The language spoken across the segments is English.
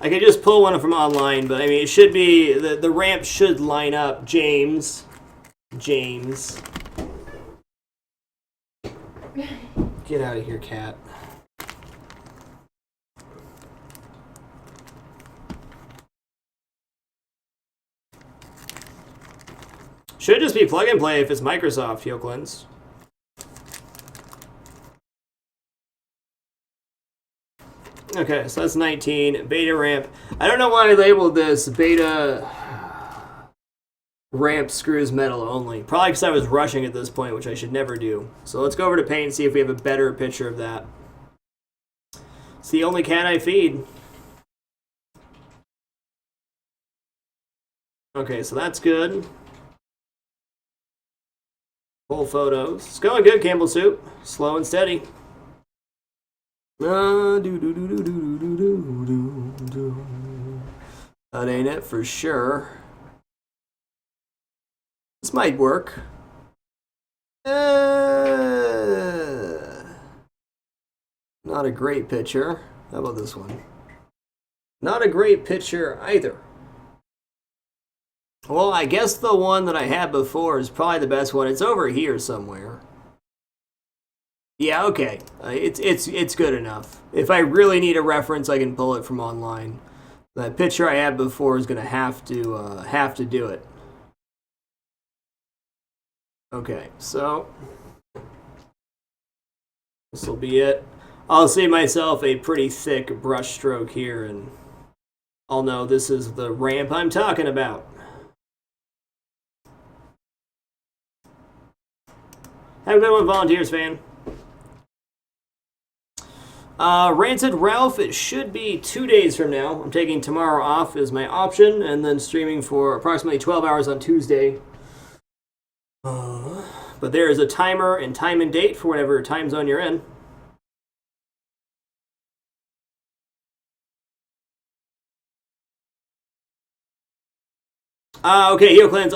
I could just pull one from online, but I mean, it should be, the ramp should line up. James. Get out of here, cat. Should just be plug and play if it's Microsoft, Yoklins. Okay, so that's 19. Beta ramp. I don't know why I labeled this beta ramp screws metal only. Probably because I was rushing at this point, which I should never do. So let's go over to Paint and see if we have a better picture of that. It's the only cat I feed. Okay, so that's good. Full photos. It's going good, Campbell Soup. Slow and steady. That ain't it for sure. This might work. Not a great picture. How about this one? Not a great picture either. Well, I guess the one that I had before is probably the best one. It's over here somewhere. Yeah, okay. It's good enough. If I really need a reference, I can pull it from online. That picture I had before is going to have to do it. Okay, so this will be it. I'll save myself a pretty thick brush stroke here, and I'll know this is the ramp I'm talking about. Have a good one, Volunteers fan. Rancid Ralph, it should be 2 days from now. I'm taking tomorrow off as my option, and then streaming for approximately 12 hours on Tuesday. But there is a timer and time and date for whatever time zone you're in. Okay, HeoClans,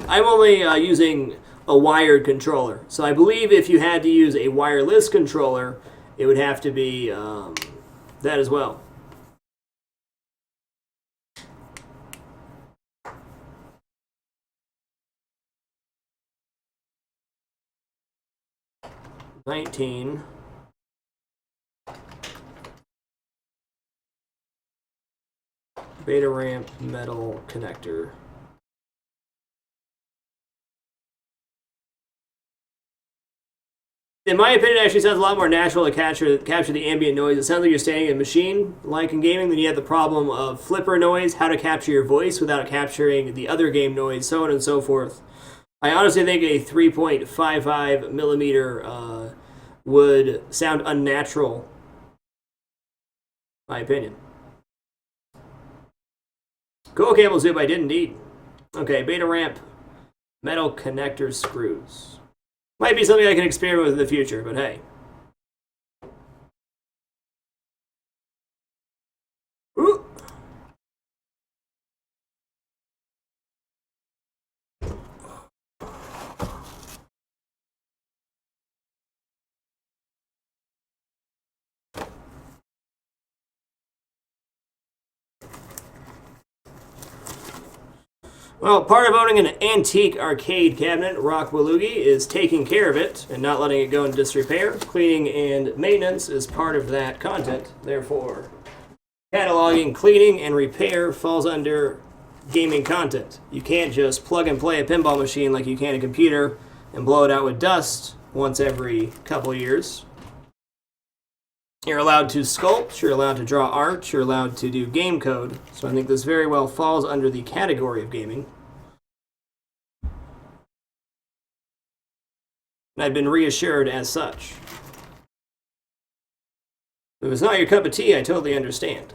I'm only using a wired controller. So I believe if you had to use a wireless controller, it would have to be that as well. $19. Beta ramp metal connector. In my opinion, it actually sounds a lot more natural to capture the ambient noise. It sounds like you're standing in a machine, like in gaming. Then you have the problem of flipper noise, how to capture your voice without capturing the other game noise, so on and so forth. I honestly think a 3.55 millimeter would sound unnatural, in my opinion. Cool, Campbell Soup, I did indeed. Okay, beta ramp, metal connector screws. Might be something I can experiment with in the future, but hey. Ooh. Well, part of owning an antique arcade cabinet, Rock Walugi, is taking care of it and not letting it go in disrepair. Cleaning and maintenance is part of that content. Therefore, cataloging, cleaning, and repair falls under gaming content. You can't just plug and play a pinball machine like you can a computer and blow it out with dust once every couple years. You're allowed to sculpt, you're allowed to draw art, you're allowed to do game code. So I think this very well falls under the category of gaming. And I've been reassured as such. If it's not your cup of tea, I totally understand.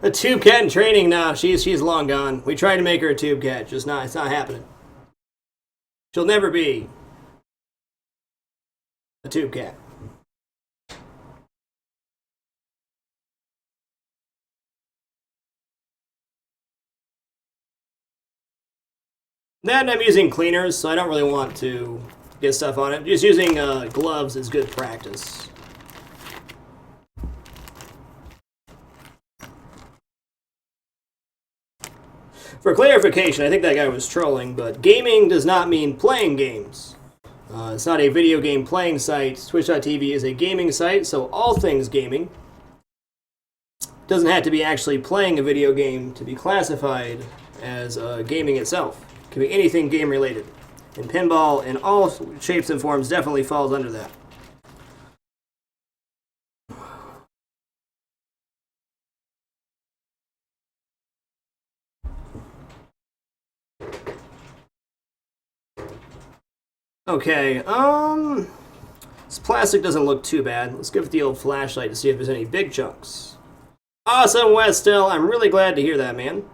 A tube cat in training? Nah, she's long gone. We tried to make her a tube cat, it's not happening. She'll never be a tube cat. Then I'm using cleaners, so I don't really want to get stuff on it. Just using gloves is good practice. For clarification, I think that guy was trolling, but gaming does not mean playing games. It's not a video game playing site. Twitch.tv is a gaming site, so all things gaming. Doesn't have to be actually playing a video game to be classified as gaming itself. It can be anything game related. And pinball in all shapes and forms definitely falls under that. Okay, this plastic doesn't look too bad. Let's give it the old flashlight to see if there's any big chunks. Awesome, Westill. I'm really glad to hear that, man.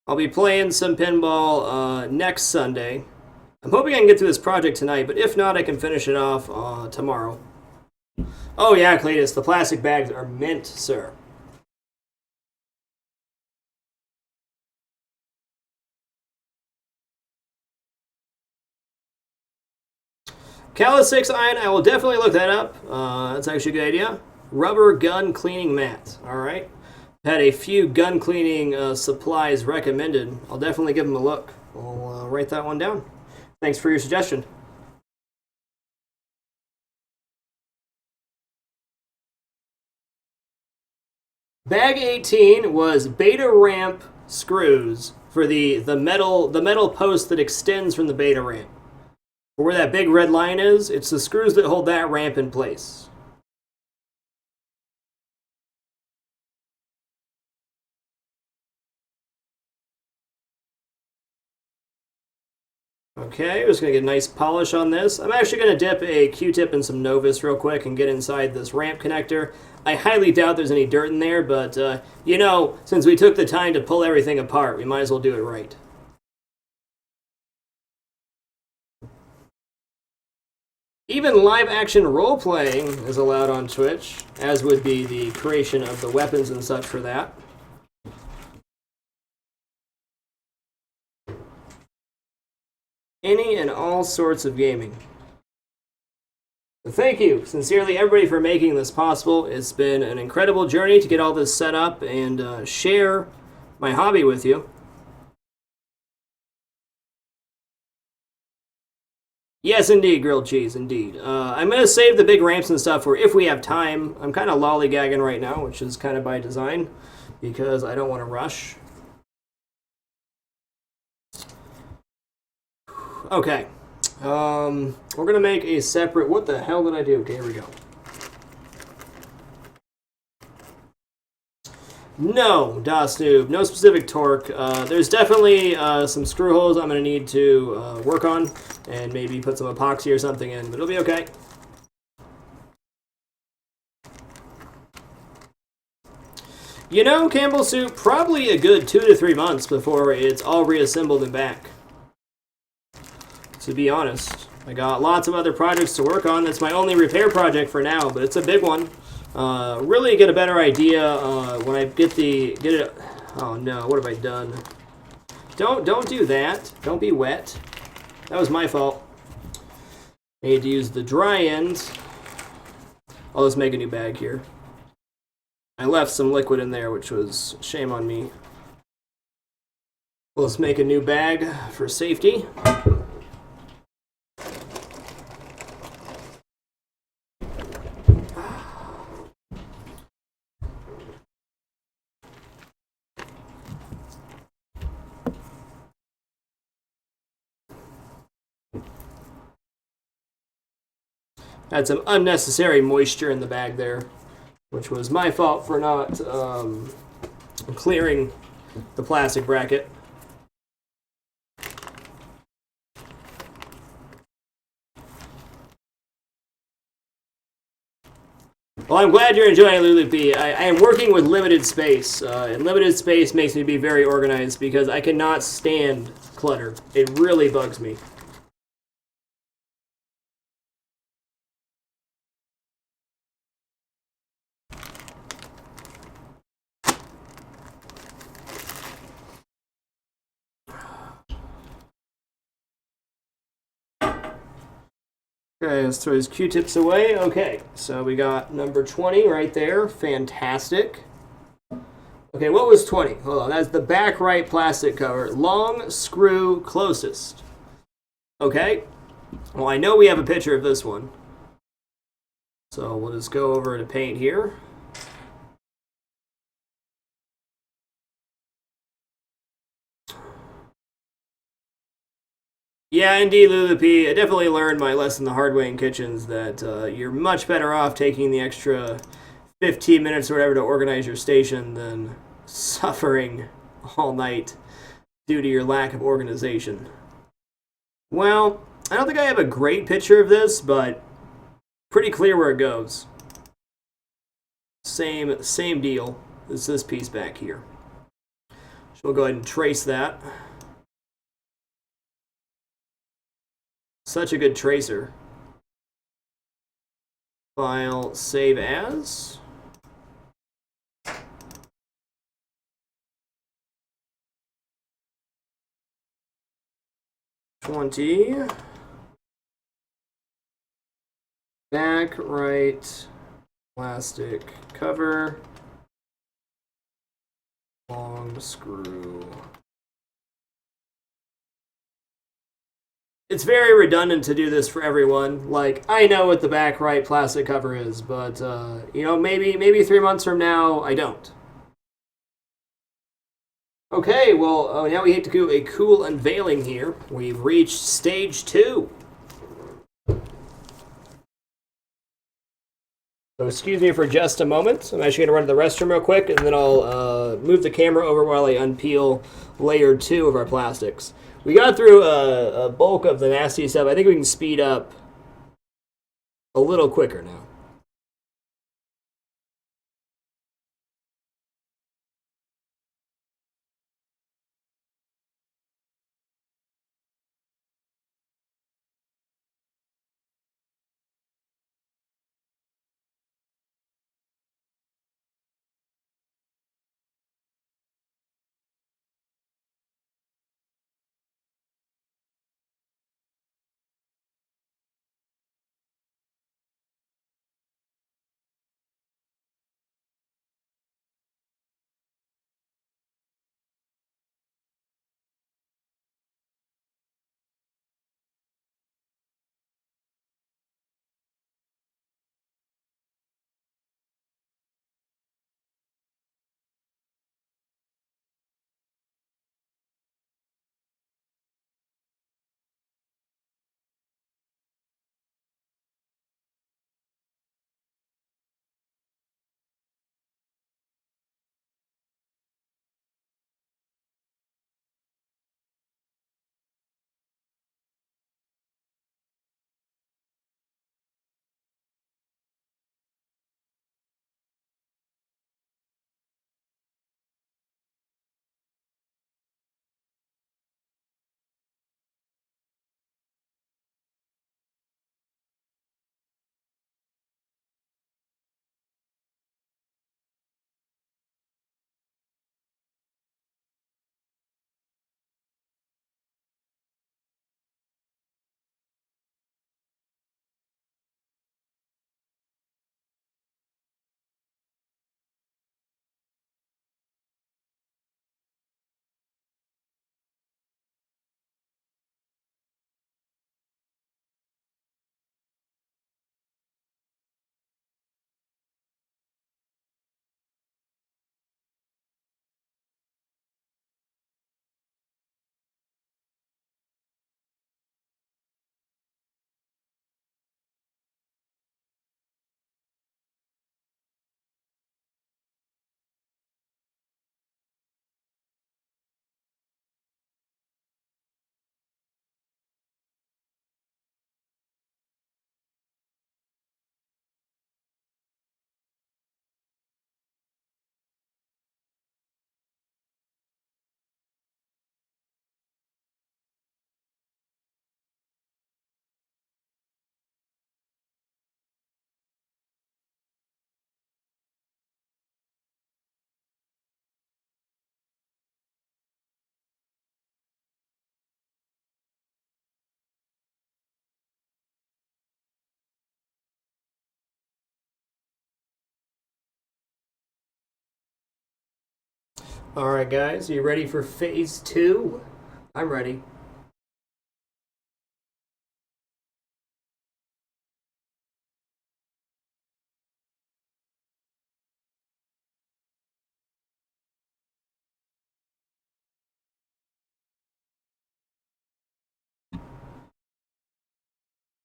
I'll be playing some pinball next Sunday. I'm hoping I can get through this project tonight, but if not, I can finish it off tomorrow. Oh yeah, Cletus, the plastic bags are mint, sir. Callus 6 iron, I will definitely look that up. That's actually a good idea. Rubber gun cleaning mat. Alright. Had a few gun cleaning supplies recommended. I'll definitely give them a look. I'll write that one down. Thanks for your suggestion. Bag 18 was beta ramp screws for the metal post that extends from the beta ramp. Where that big red line is, it's the screws that hold that ramp in place. Okay, just going to get a nice polish on this. I'm actually going to dip a Q-tip in some Novus real quick and get inside this ramp connector. I highly doubt there's any dirt in there, but, you know, since we took the time to pull everything apart, we might as well do it right. Even live-action role-playing is allowed on Twitch, as would be the creation of the weapons and such for that. Any and all sorts of gaming. Thank you, sincerely, everybody, for making this possible. It's been an incredible journey to get all this set up and share my hobby with you. Yes, indeed, grilled cheese, indeed. I'm going to save the big ramps and stuff for if we have time. I'm kind of lollygagging right now, which is kind of by design, because I don't want to rush. Okay. We're going to make a separate... What the hell did I do? Okay, here we go. No, Das Noob. No specific torque. There's definitely some screw holes I'm going to need to work on and maybe put some epoxy or something in, but it'll be okay. You know, Campbell Soup, probably a good 2 to 3 months before it's all reassembled and back. To be honest, I got lots of other projects to work on. That's my only repair project for now, but it's a big one. Really get a better idea when I get it. Oh no, what have I done? Don't do that. Don't be wet. That was my fault. I need to use the dry end. I'll just make a new bag here. I left some liquid in there, which was shame on me. Let's make a new bag for safety. Had some unnecessary moisture in the bag there, which was my fault for not clearing the plastic bracket. Well, I'm glad you're enjoying Lulu P. I am working with limited space, and limited space makes me be very organized because I cannot stand clutter. It really bugs me. Okay, let's throw his Q-tips away. Okay, so we got number 20 right there. Fantastic. Okay, what was 20? Hold on, that's the back right plastic cover. Long screw closest. Okay, well, I know we have a picture of this one. So we'll just go over to paint here. Yeah, indeed, Lulu P. I definitely learned my lesson the hard way in kitchens that you're much better off taking the extra 15 minutes or whatever to organize your station than suffering all night due to your lack of organization. Well, I don't think I have a great picture of this, but pretty clear where it goes. Same deal as this piece back here. So we'll go ahead and trace that. Such a good tracer. File, save as. Back right plastic cover, long screw. It's very redundant to do this for everyone. Like, I know what the back right plastic cover is, but you know, maybe 3 months from now I don't. Okay, well, now we have to do a cool unveiling here. We've reached stage 2. So excuse me for just a moment. I'm actually going to run to the restroom real quick, and then I'll move the camera over while I unpeel layer 2 of our plastics. We got through a bulk of the nasty stuff. I think we can speed up a little quicker now. Alright guys, are you ready for phase 2? I'm ready.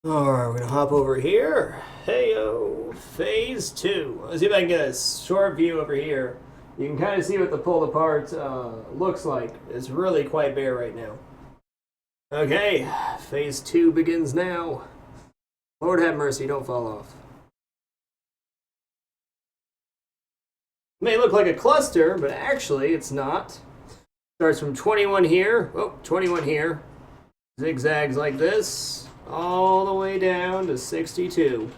Alright, we're gonna hop over here. Heyo, phase 2. Let's see if I can get a short view over here. You can kind of see what the pulled apart looks like. It's really quite bare right now. Okay, phase 2 begins now. Lord have mercy, don't fall off. May look like a cluster, but actually it's not. Starts from 21 here, 21 here. Zigzags like this. All the way down to 62.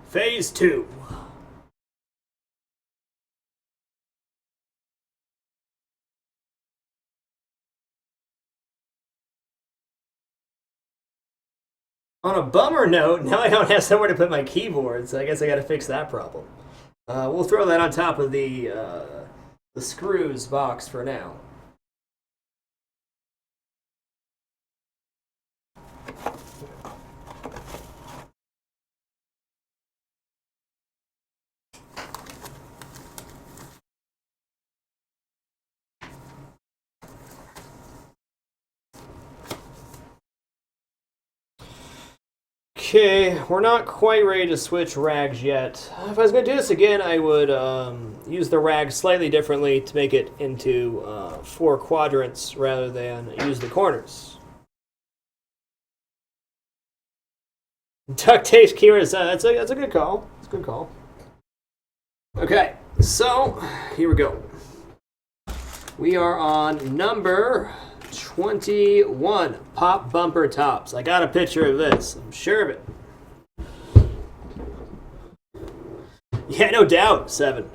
Phase 2. On a bummer note, now I don't have somewhere to put my keyboard, so I guess I gotta fix that problem. We'll throw that on top of the screws box for now. Okay, we're not quite ready to switch rags yet. If I was going to do this again, I would use the rag slightly differently to make it into 4 quadrants rather than use the corners. Duct tape keywords, that's a good call. That's a good call. Okay, so here we go. We are on number 21, pop bumper tops. I got a picture of this. I'm sure of it. Yeah, no doubt. 7.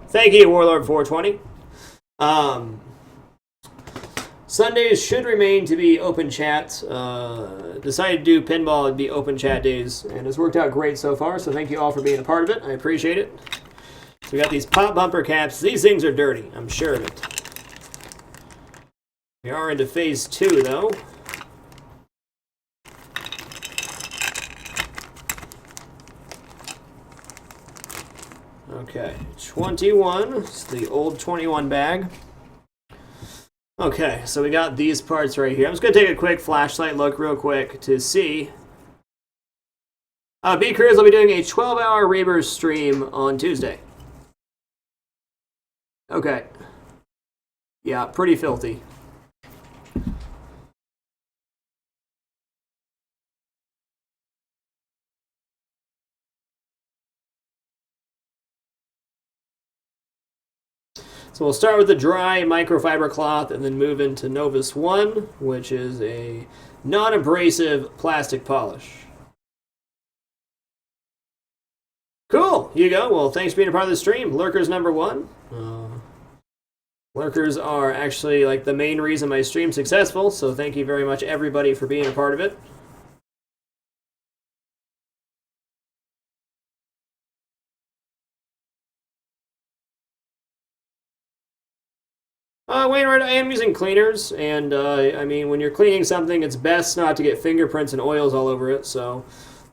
Thank you, Warlord 420. Sundays should remain to be open chat. Decided to do pinball and be open chat days, and it's worked out great so far. So thank you all for being a part of it. I appreciate it. So we got these pop bumper caps. These things are dirty. I'm sure of it. We are into phase 2, though. Okay, 21. It's the old 21 bag. Okay, so we got these parts right here. I'm just going to take a quick flashlight look real quick to see. B-Crews will be doing a 12-hour Reavers stream on Tuesday. Okay. Yeah, pretty filthy. So we'll start with the dry microfiber cloth and then move into Novus 1, which is a non-abrasive plastic polish. Cool, here you go. Well, thanks for being a part of the stream. Lurkers number 1. Lurkers are actually like the main reason my stream's successful, so thank you very much everybody for being a part of it. Wainwright, I am using cleaners, and I mean, when you're cleaning something, it's best not to get fingerprints and oils all over it, so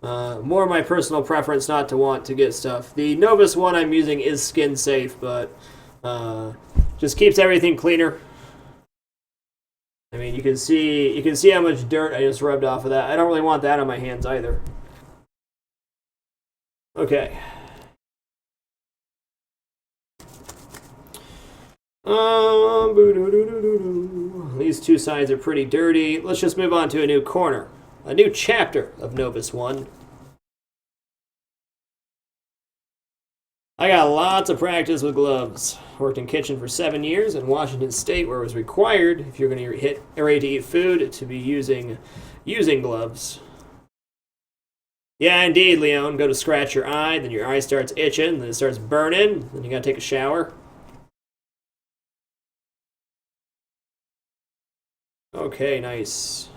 more my personal preference not to want to get stuff. The Novus one I'm using is skin safe, but just keeps everything cleaner. I mean, you can see how much dirt I just rubbed off of that. I don't really want that on my hands either. Okay. These two sides are pretty dirty. Let's just move on to a new corner. A new chapter of Novus 1. I got lots of practice with gloves. Worked in kitchen for 7 years in Washington State, where it was required, if you're going to hit ready to eat food, to be using gloves. Yeah, indeed, Leon. Go to scratch your eye, then your eye starts itching, then it starts burning, then you got to take a shower. Okay, nice.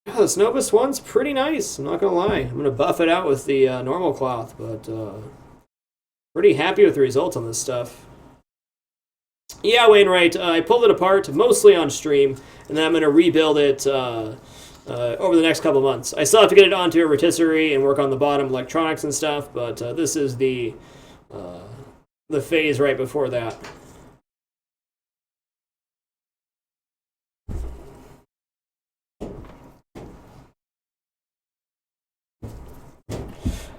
Yeah, this Novus one's pretty nice, I'm not gonna lie. I'm gonna buff it out with the normal cloth, but Pretty happy with the results on this stuff. Yeah, Wainwright, I pulled it apart mostly on stream, and then I'm going to rebuild it over the next couple months. I still have to get it onto a rotisserie and work on the bottom electronics and stuff, but this is the phase right before that.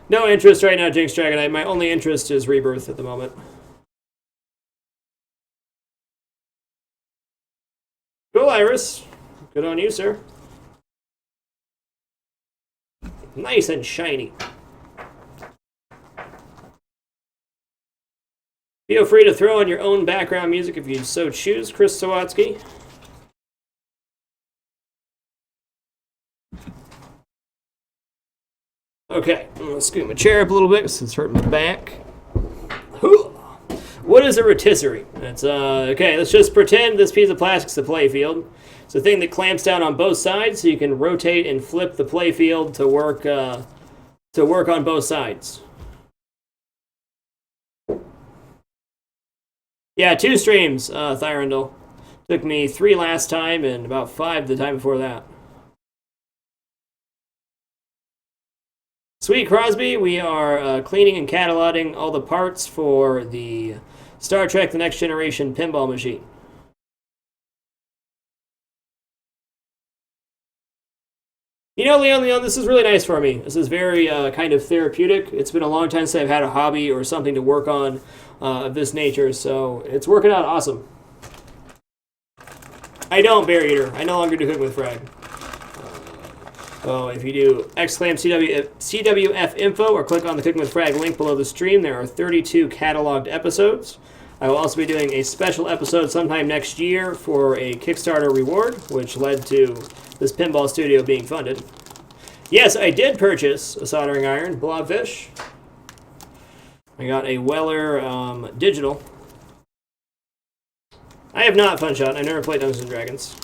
No interest right now, Jinx Dragonite. My only interest is Rebirth at the moment. Cool, Iris. Good on you, sir. Nice and shiny. Feel free to throw in your own background music if you so choose, Chris Sawatsky. Okay, I'm going to scoot my chair up a little bit because it's hurting my back. What is a rotisserie? It's okay, let's just pretend this piece of plastic's the playfield. It's a thing that clamps down on both sides so you can rotate and flip the playfield to work on both sides. Yeah, 2 streams, Thyrindle. Took me 3 last time and about 5 the time before that. Sweet Crosby, we are cleaning and cataloging all the parts for the Star Trek The Next Generation pinball machine. You know, Leon, this is really nice for me. This is very kind of therapeutic. It's been a long time since I've had a hobby or something to work on of this nature, so it's working out awesome. I don't, Bear Eater. I no longer do Cooking with Frag. Oh, if you do exclaim CWF info or click on the Cooking with Frag link below the stream, there are 32 cataloged episodes. I will also be doing a special episode sometime next year for a Kickstarter reward, which led to this pinball studio being funded. Yes, I did purchase a soldering iron, Blobfish. I got a Weller digital. I have not Funshot. I've never played Dungeons & Dragons.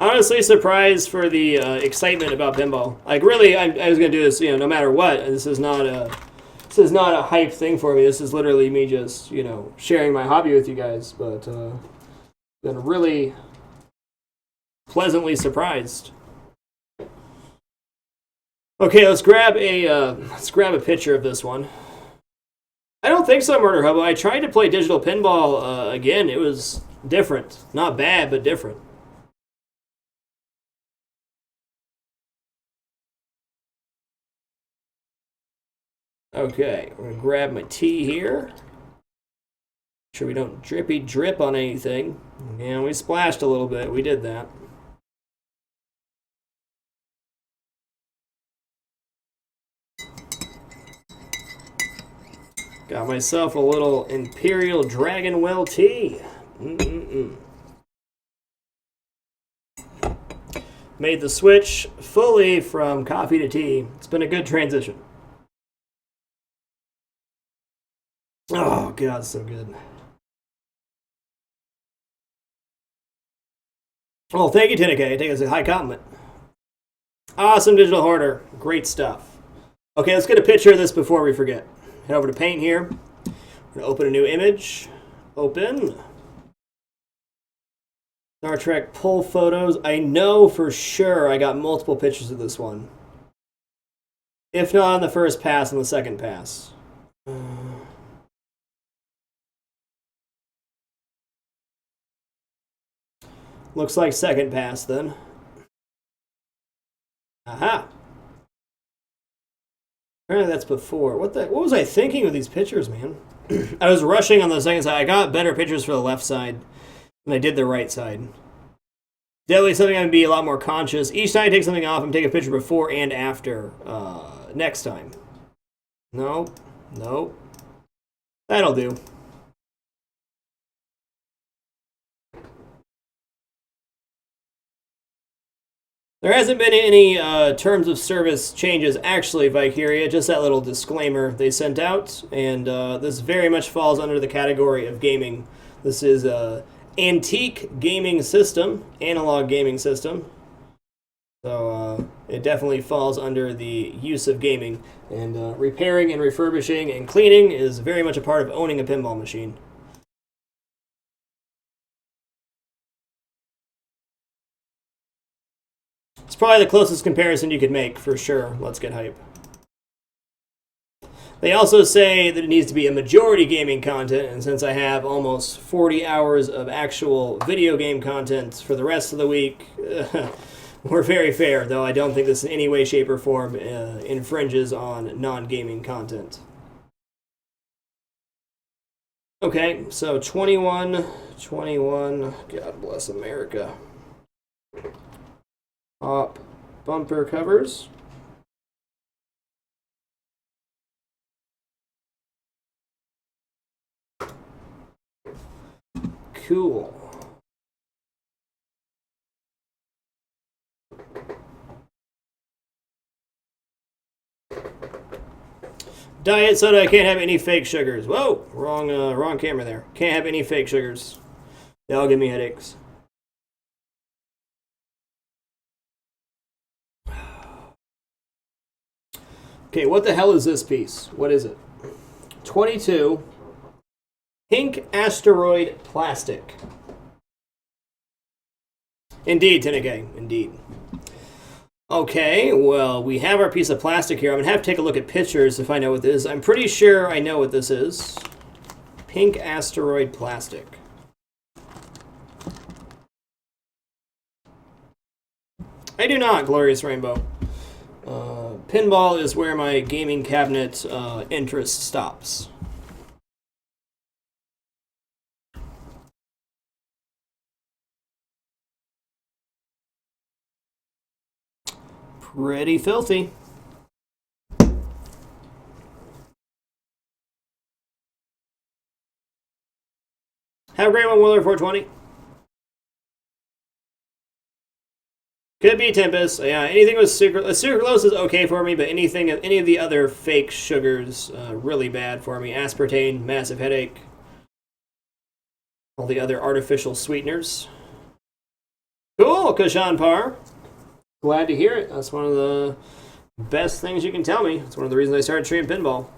Honestly, surprised for the excitement about pinball. Like, really, I was gonna do this, no matter what. This is not a hype thing for me. This is literally me just, sharing my hobby with you guys. But been really pleasantly surprised. Okay, let's grab a picture of this one. I don't think so, Murder Hobo. I tried to play digital pinball again. It was different, not bad, but different. Okay, we're going to grab my tea here. Make sure we don't drippy drip on anything. Yeah, we splashed a little bit. We did that. Got myself a little Imperial Dragon Well tea. Made the switch fully from coffee to tea. It's been a good transition. Oh, God, so good. Well, thank you, Tineke. I take it as a high compliment. Awesome digital hoarder. Great stuff. Okay, let's get a picture of this before we forget. Head over to Paint here. We're going to open a new image. Open. Star Trek pull photos. I know for sure I got multiple pictures of this one. If not on the first pass, on the second pass. Looks like second pass then. Aha. Apparently that's before. What was I thinking with these pictures, man? I was rushing on the second side. I got better pictures for the left side than I did the right side. Definitely something I'm going to be a lot more conscious. Each time I take something off, I'm taking a picture before and after next time. Nope. Nope. That'll do. There hasn't been any terms of service changes, actually, Vicaria. Just that little disclaimer they sent out. And this very much falls under the category of gaming. This is antique gaming system, analog gaming system. So it definitely falls under the use of gaming. And repairing and refurbishing and cleaning is very much a part of owning a pinball machine. It's probably the closest comparison you could make, for sure. Let's get hype. They also say that it needs to be a majority gaming content, and since I have almost 40 hours of actual video game content for the rest of the week, we're very fair, though I don't think this in any way, shape, or form infringes on non-gaming content. Okay, so 21, God bless America. Top bumper covers. Cool. Diet soda, I can't have any fake sugars. Whoa, wrong camera there. Can't have any fake sugars. They all give me headaches. Okay, what the hell is this piece? What is it? 22. Pink asteroid plastic. Indeed, TNG, indeed. Okay, well, we have our piece of plastic here. I'm going to have to take a look at pictures to find out what this is. I'm pretty sure I know what this is. Pink asteroid plastic. I do not, Glorious Rainbow. Pinball is where my gaming cabinet interest stops. Pretty filthy. Have a great one, Willer 420. Could be Tempest. Yeah, anything with sucralose is okay for me, but any of the other fake sugars, really bad for me. Aspartame, massive headache. All the other artificial sweeteners. Cool, Kashan Par. Glad to hear it. That's one of the best things you can tell me. It's one of the reasons I started streaming pinball.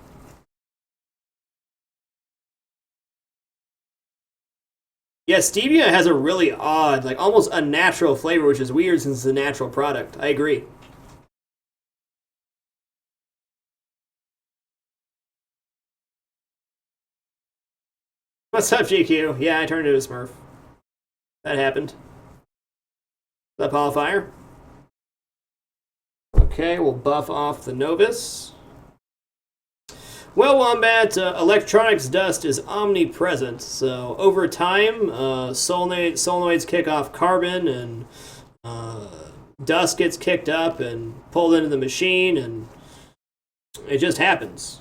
Yeah, stevia has a really odd, like almost unnatural flavor, which is weird since it's a natural product. I agree. What's up, GQ? Yeah, I turned into a Smurf. That happened. The Qualifier. Okay, we'll buff off the Novus. Well, Wombat, electronics dust is omnipresent, so over time, solenoids kick off carbon, and dust gets kicked up and pulled into the machine, and it just happens.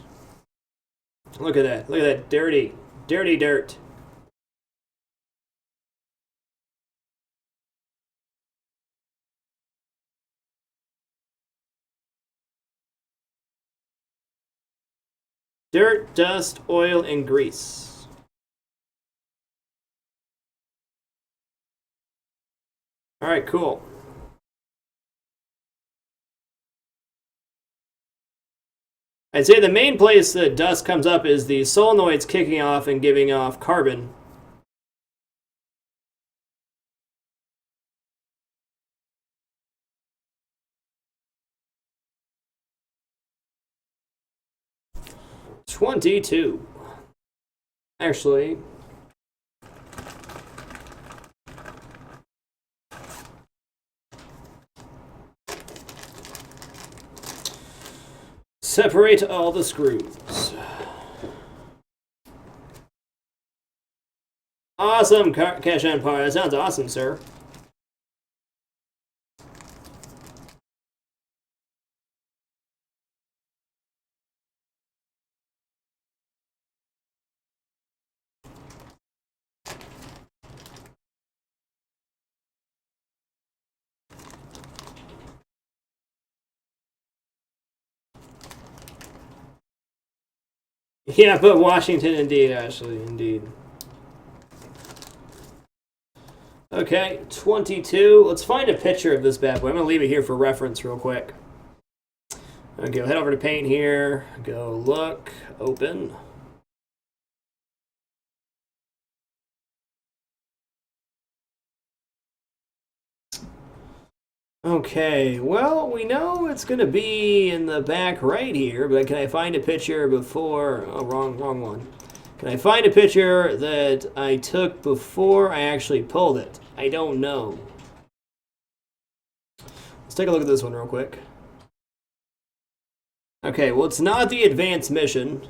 Look at that. Look at that dirty dirt. Dirt, dust, oil, and grease. All right, cool. I'd say the main place that dust comes up is the solenoids kicking off and giving off carbon. $22. Actually, separate all the screws. Awesome, Cash Empire. That sounds awesome, sir. Yeah, but Washington, indeed, Ashley, indeed. Okay, 22. Let's find a picture of this bad boy. I'm going to leave it here for reference real quick. Okay, we'll head over to Paint here. Go look. Open. Okay, well, we know it's going to be in the back right here, but can I find a picture before... Oh, wrong one. Can I find a picture that I took before I actually pulled it? I don't know. Let's take a look at this one real quick. Okay, well, it's not the advanced mission.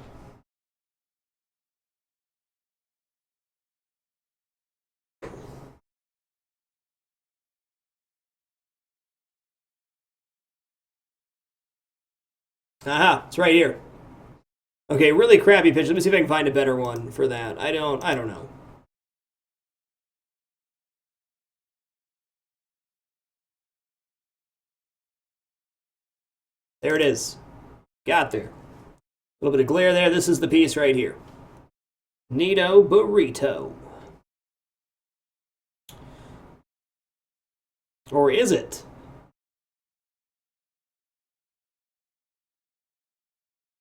Aha, it's right here. Okay, really crappy picture. Let me see if I can find a better one for that. I don't know. There it is. Got there. A little bit of glare there. This is the piece right here. Neato burrito. Or is it?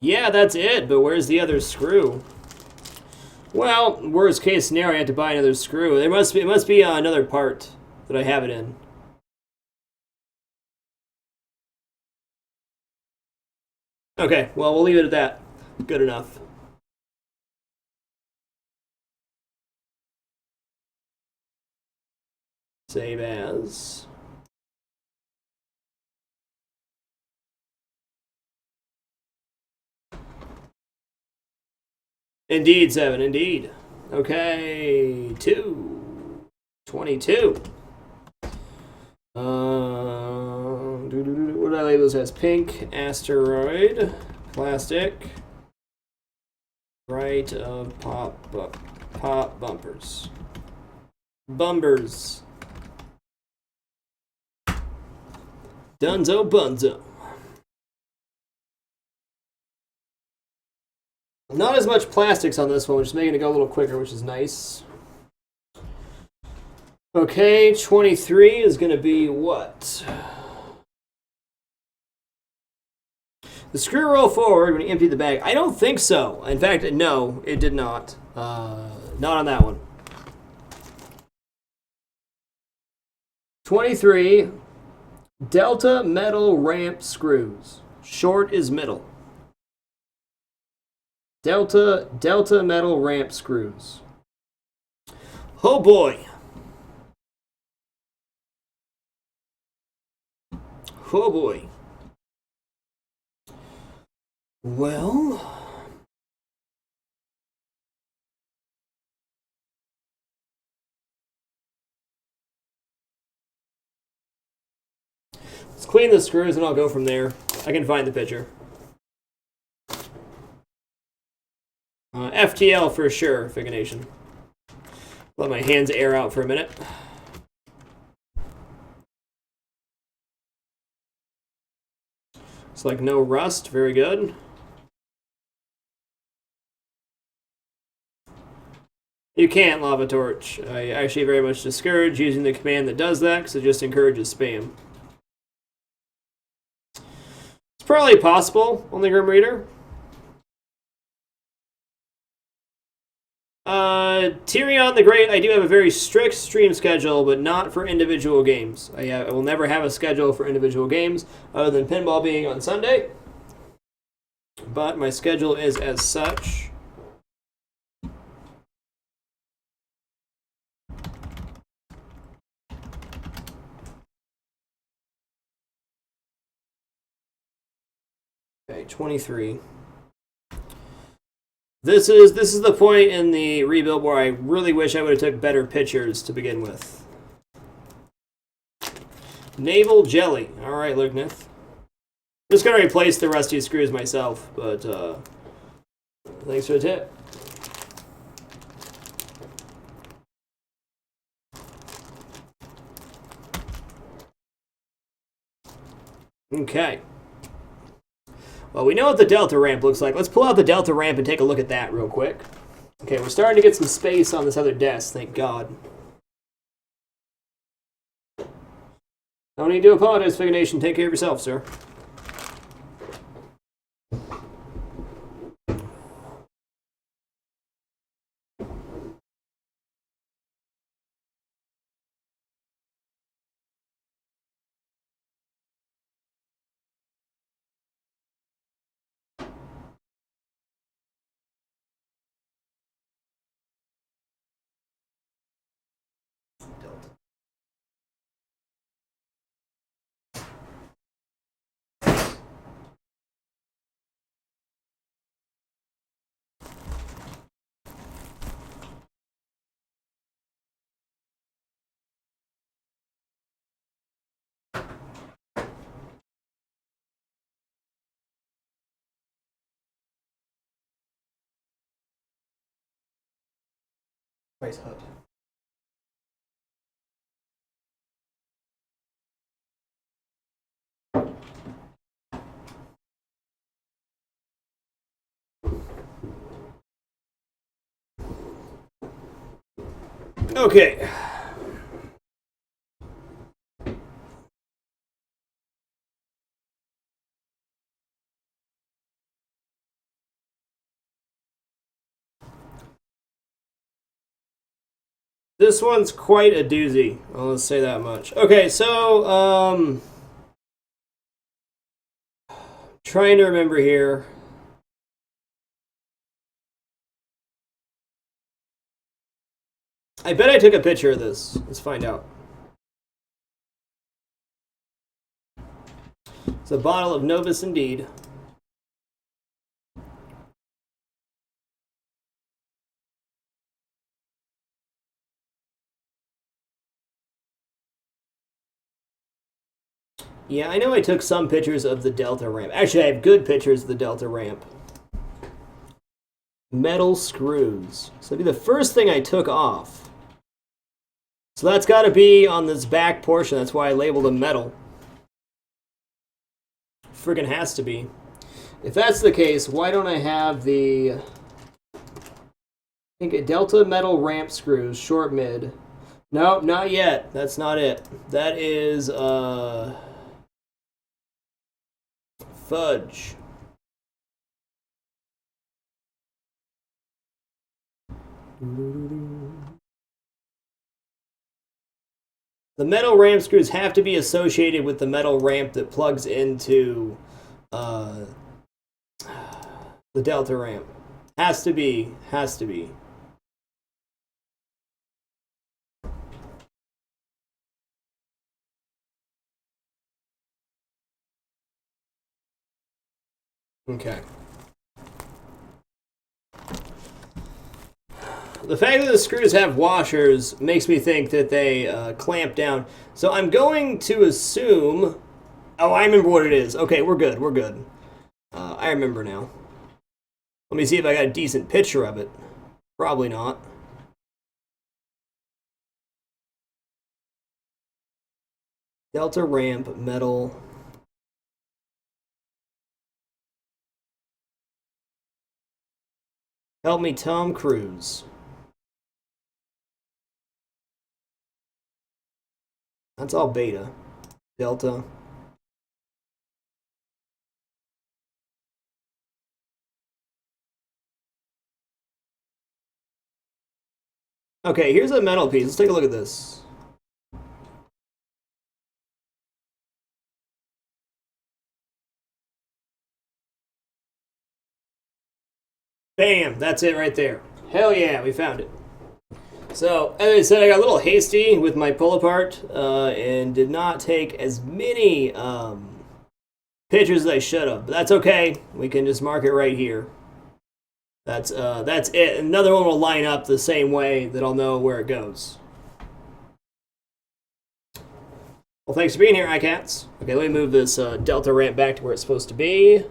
Yeah, that's it, but where's the other screw? Well, worst case scenario, I have to buy another screw. It must be another part that I have it in. Okay, well, we'll leave it at that. Good enough. Save as. Indeed, 7, indeed. Okay, 22. What did I label this as? Pink, asteroid, plastic, right of pop bumpers. Bumbers. Dunzo bunzo. Not as much plastics on this one, which is making it go a little quicker, which is nice. Okay, 23 is going to be what? The screw roll forward when you empty the bag. I don't think so. In fact, no, it did not. Not on that one. 23, Delta metal ramp screws. Short is middle. Delta metal ramp screws. Oh boy. Oh boy. Well, let's clean the screws and I'll go from there. I can find the picture. FTL for sure, Fignation. Let my hands air out for a minute. It's like no rust, very good. You can't lava torch. I actually very much discourage using the command that does that because it just encourages spam. It's probably possible on the Grim Reader. Tyrion the Great, I do have a very strict stream schedule, but not for individual games. I will never have a schedule for individual games, other than Pinball being on Sunday. But my schedule is as such. Okay, 23. This is the point in the rebuild where I really wish I would have took better pictures to begin with. Naval jelly. All right, Lugnith. I'm just gonna replace the rusty screws myself, but thanks for the tip. Okay. Well, we know what the Delta ramp looks like. Let's pull out the Delta ramp and take a look at that real quick. Okay, we're starting to get some space on this other desk, thank God. No need to apologize, Figure Nation. Take care of yourself, sir. Price hut. Okay. This one's quite a doozy. Well, let's say that much. Okay, so, trying to remember here. I bet I took a picture of this. Let's find out. It's a bottle of Novus indeed. Yeah, I know I took some pictures of the Delta ramp. Actually, I have good pictures of the Delta ramp. Metal screws. So that'd be the first thing I took off. So that's got to be on this back portion. That's why I labeled them metal. Friggin' has to be. If that's the case, why don't I have the... I think a Delta metal ramp screws, short mid. No, not yet. That's not it. That is, fudge. The metal ramp screws have to be associated with the metal ramp that plugs into the Delta ramp. Has to be. Has to be. Okay. The fact that the screws have washers makes me think that they clamp down. So I'm going to assume... Oh, I remember what it is. Okay, we're good. We're good. I remember now. Let me see if I got a decent picture of it. Probably not. Delta ramp, metal... Help me, Tom Cruise. That's all beta. Delta. Okay, here's a metal piece. Let's take a look at this. Bam! That's it right there. Hell yeah, we found it. So, as I said, I got a little hasty with my pull apart and did not take as many pictures as I should have. But that's okay. We can just mark it right here. That's it. Another one will line up the same way that I'll know where it goes. Well, thanks for being here, iCats. Okay, let me move this Delta ramp back to where it's supposed to be.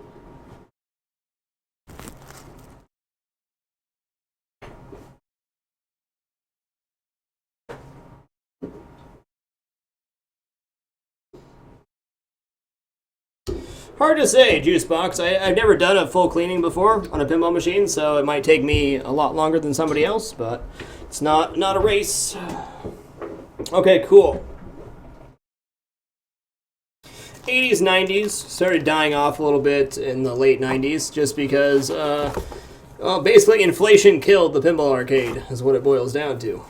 Hard to say, Juicebox. I've never done a full cleaning before on a pinball machine, so it might take me a lot longer than somebody else, but it's not a race. Okay, cool. 80s, 90s, started dying off a little bit in the late 90s just because, well, basically inflation killed the pinball arcade, is what it boils down to.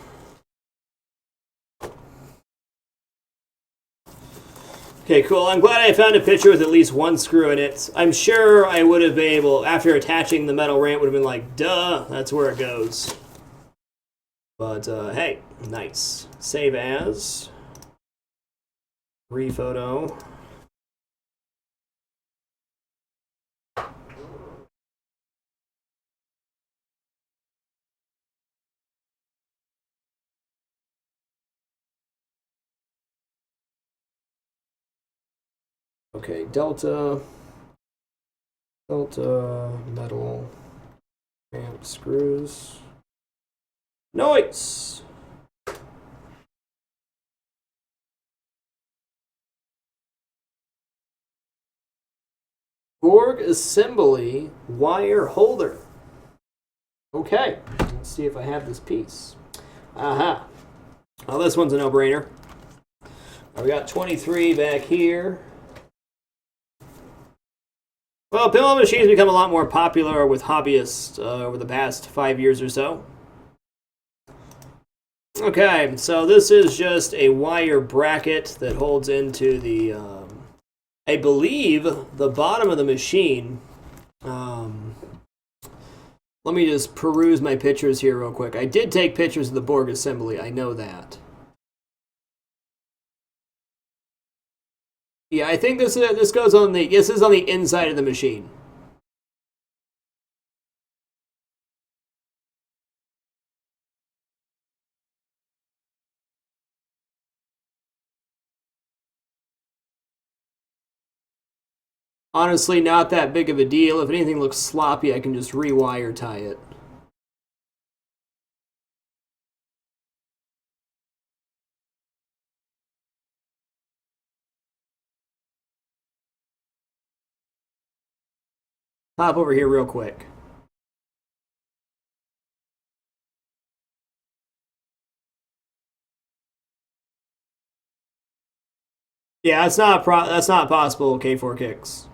Okay, cool. I'm glad I found a picture with at least one screw in it. I'm sure I would have been able, after attaching the metal ramp, would have been like, duh, that's where it goes. But, hey, nice. Save as. Rephoto. Okay, delta, metal, ramp, screws, noise. Borg assembly wire holder. Okay, let's see if I have this piece. Aha. Oh, this one's a no-brainer. We got 23 back here. Well, pinball machines become a lot more popular with hobbyists over the past 5 years or so. Okay, so this is just a wire bracket that holds into the, I believe, the bottom of the machine. Let me just peruse my pictures here real quick. I did take pictures of the Borg assembly, I know that. Yeah, I think this goes on the, this is on the inside of the machine. Honestly, not that big of a deal. If anything looks sloppy, I can just rewire tie it. Hop over here real quick. Yeah, that's not possible. K4 kicks.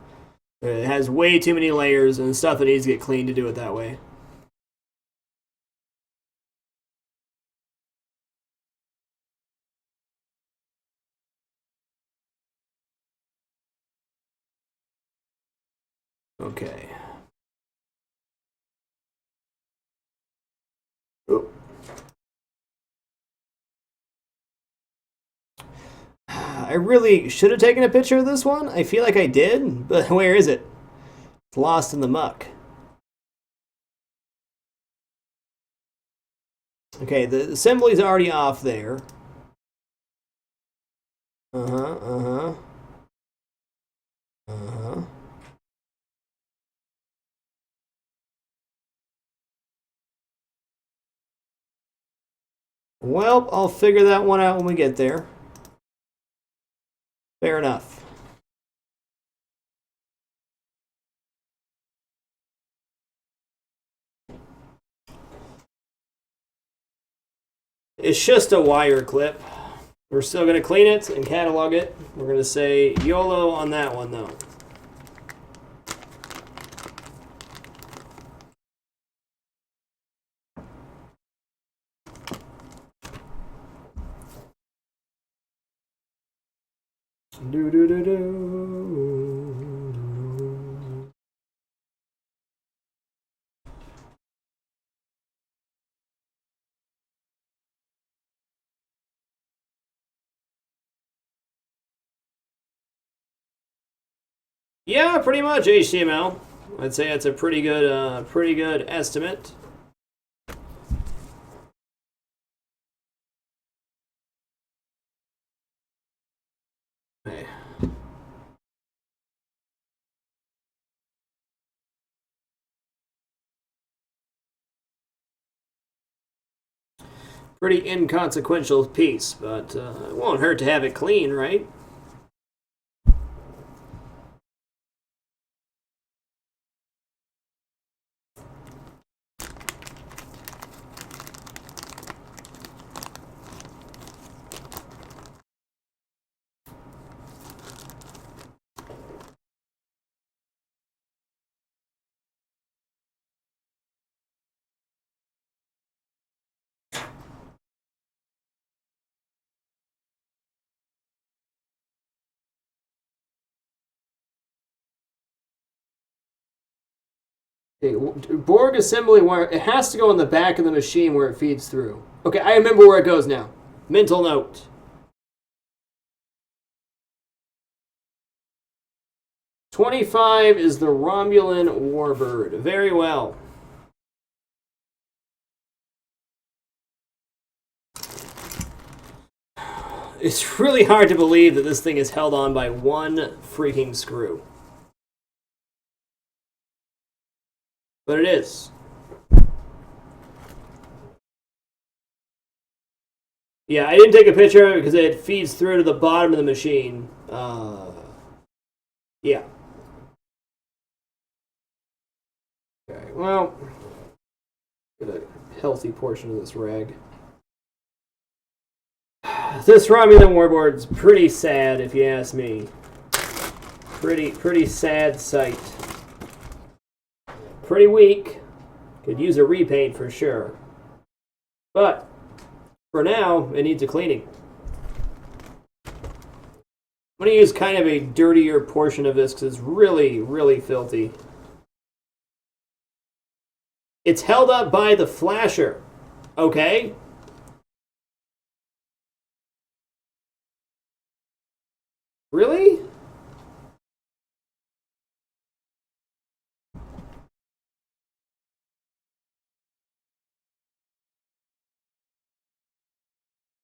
It has way too many layers and stuff that needs to get cleaned to do it that way. Okay. Oop. I really should have taken a picture of this one. I feel like I did, but where is it? It's lost in the muck. Okay, the assembly's already off there. Uh-huh. Well, I'll figure that one out when we get there. Fair enough. It's just a wire clip. We're still going to clean it and catalog it. We're going to say YOLO on that one, though. Yeah, pretty much HTML. I'd say it's a pretty good estimate. Okay. Pretty inconsequential piece, but it won't hurt to have it clean, right? Okay, Borg assembly wire. It has to go on the back of the machine where it feeds through. Okay, I remember where it goes now. Mental note. $25 is the Romulan Warbird. Very well. It's really hard to believe that this thing is held on by one freaking screw. But it is. Yeah, I didn't take a picture of it because it feeds through to the bottom of the machine. Yeah. Okay, well, get a healthy portion of this rag. This Romulan Warboard's pretty sad, if you ask me. Pretty sad sight. Pretty weak. Could use a repaint for sure. But for now, it needs a cleaning. I'm going to use kind of a dirtier portion of this because it's really, really filthy. It's held up by the flasher. Okay? Really?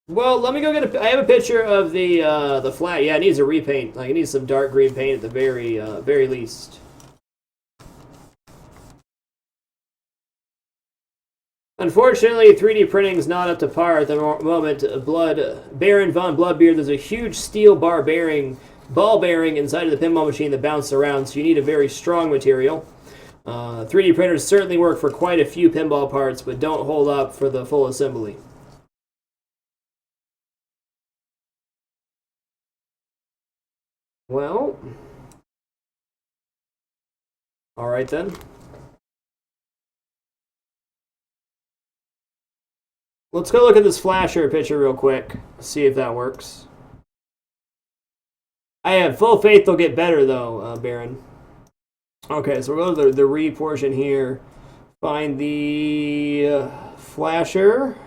Well, let me go get I have a picture of the flat. Yeah, it needs a repaint. Like, it needs some dark green paint at the very least. Unfortunately, 3D printing is not up to par at the moment. Baron von Bloodbeard, there's a huge steel ball bearing inside of the pinball machine that bounces around, so you need a very strong material. 3D printers certainly work for quite a few pinball parts, but don't hold up for the full assembly. Well, all right then. Let's go look at this flasher picture real quick, see if that works. I have full faith they'll get better though, Baron. Okay, so we'll go to the re portion here. Find the flasher.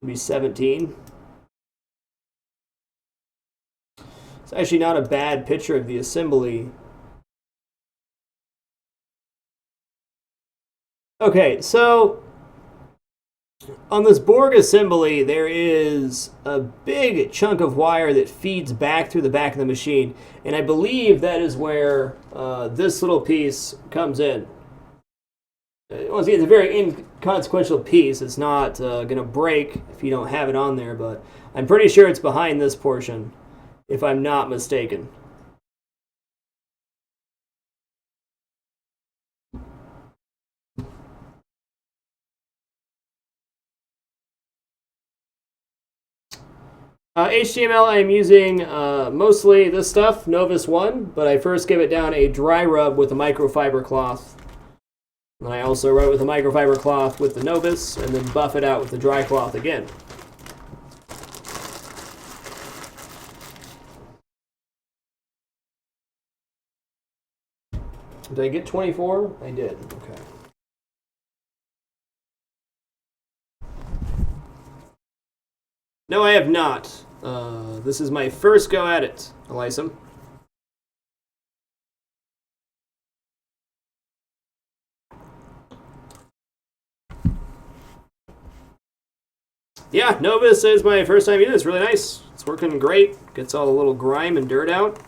It'll be 17. It's actually not a bad picture of the assembly. Okay, so on this Borg assembly, there is a big chunk of wire that feeds back through the back of the machine, and I believe that is where this little piece comes in. Once again, it's a very inconsequential piece. It's not going to break if you don't have it on there, but I'm pretty sure it's behind this portion, if I'm not mistaken. HTML, I'm using mostly this stuff, Novus 1, but I first give it down a dry rub with a microfiber cloth. And I also rub it with a microfiber cloth with the Novus, and then buff it out with the dry cloth again. Did I get 24? I did. Okay. No, I have not. This is my first go at it, Elysum. Yeah, Novus is my first time using it. It's really nice. It's working great. Gets all the little grime and dirt out.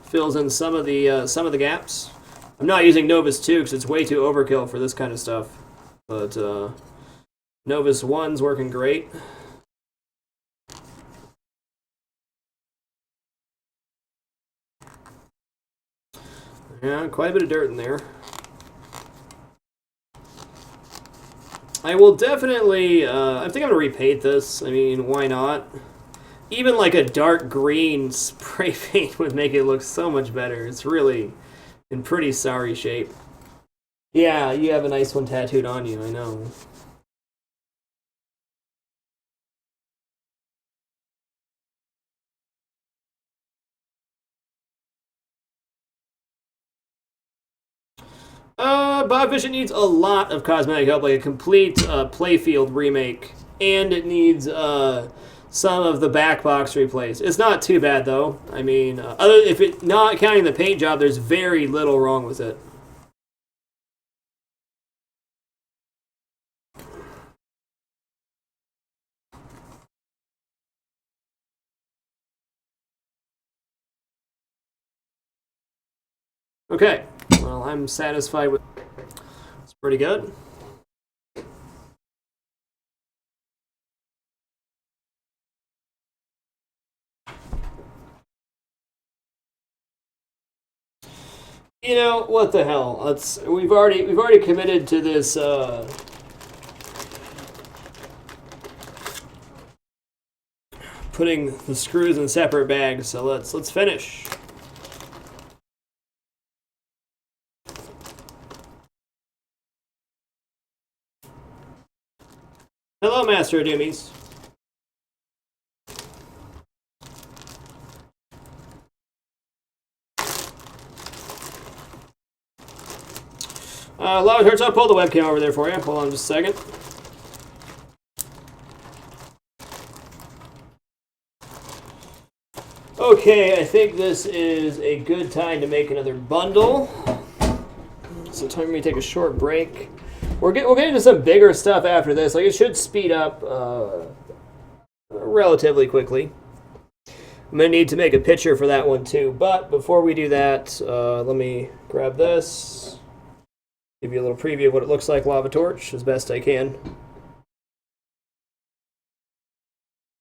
Fills in some of the gaps. I'm not using Novus 2 because it's way too overkill for this kind of stuff. But Novus 1's working great. Yeah, quite a bit of dirt in there. I will definitely, I think I'm going to repaint this. I mean, why not? Even like a dark green spray paint would make it look so much better. It's really in pretty sorry shape. Yeah, you have a nice one tattooed on you, I know. Bob Vision needs a lot of cosmetic help, like a complete playfield remake, and it needs some of the back box replaced. It's not too bad though. I mean, if it not counting the paint job, there's very little wrong with it. Okay, well, I'm satisfied with. It's pretty good. You know what the hell? We've already committed to this. Putting the screws in separate bags. So let's finish. Hello, Master of Doomies. Lava Turts, I'll pull the webcam over there for you. Hold on just a second. Okay, I think this is a good time to make another bundle. So time for me to take a short break. We'll get into some bigger stuff after this. Like, it should speed up relatively quickly. I'm going to need to make a picture for that one too. But before we do that, let me grab this. Give you a little preview of what it looks like, Lava Torch, as best I can.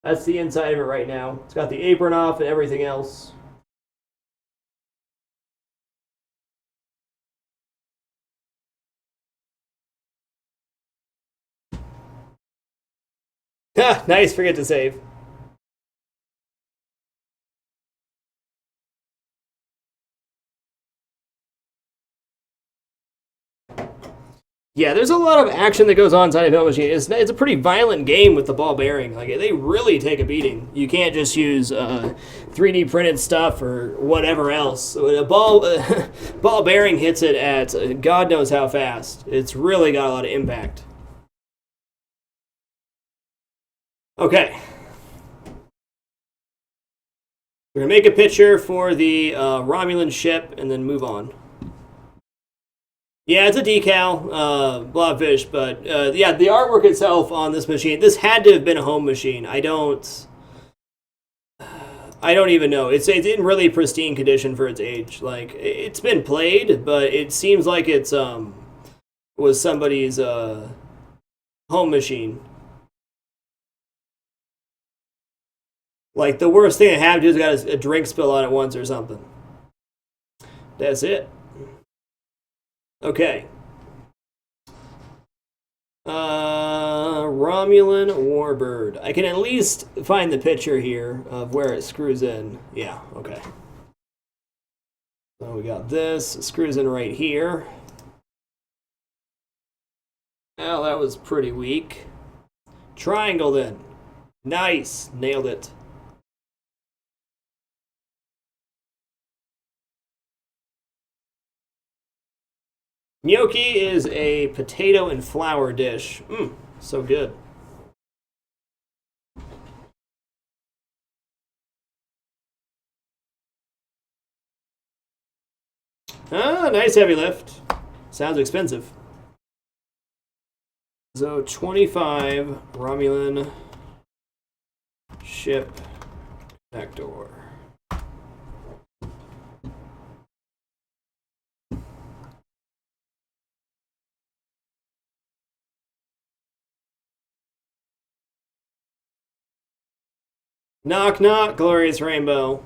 That's the inside of it right now. It's got the apron off and everything else. Ha! Nice, forget to save. Yeah, there's a lot of action that goes on inside a Pinball machine. It's a pretty violent game with the ball bearing. Like, they really take a beating. You can't just use 3D printed stuff or whatever else. When a ball bearing hits it at God knows how fast, it's really got a lot of impact. Okay. We're going to make a picture for the Romulan ship and then move on. Yeah, it's a decal, blobfish, but yeah, the artwork itself on this machine, this had to have been a home machine. I don't even know. It's in really pristine condition for its age. Like, it's been played, but it seems like it's was somebody's home machine. Like, the worst thing that happened is got a drink spill on it once or something. That's it. Okay. Romulan Warbird. I can at least find the picture here of where it screws in. Yeah, okay. So we got this. It screws in right here. Well, that was pretty weak. Triangle then. Nice. Nailed it. Gnocchi is a potato and flour dish. Mmm, so good. Ah, nice heavy lift. Sounds expensive. So 25 Romulan ship connector. Knock, knock, glorious rainbow.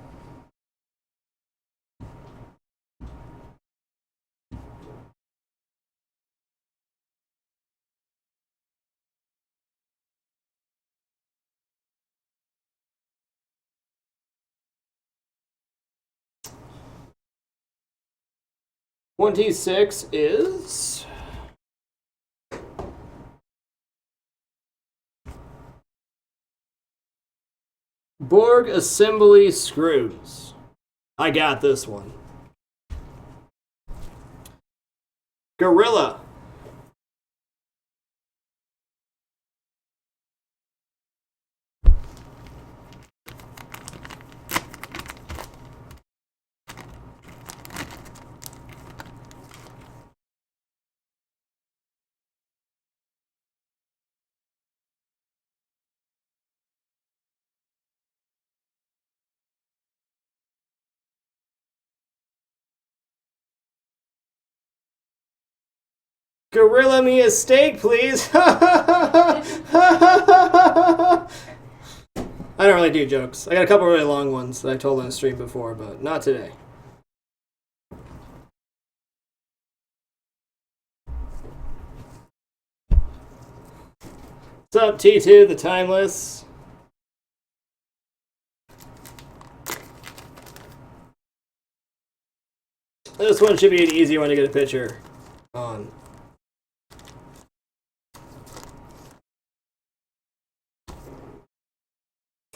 $26 is... Borg assembly screws. I got this one. Gorilla. Gorilla me a steak, please. I don't really do jokes. I got a couple really long ones that I told on the stream before, but not today. What's up, T2, the Timeless? This one should be an easy one to get a picture on.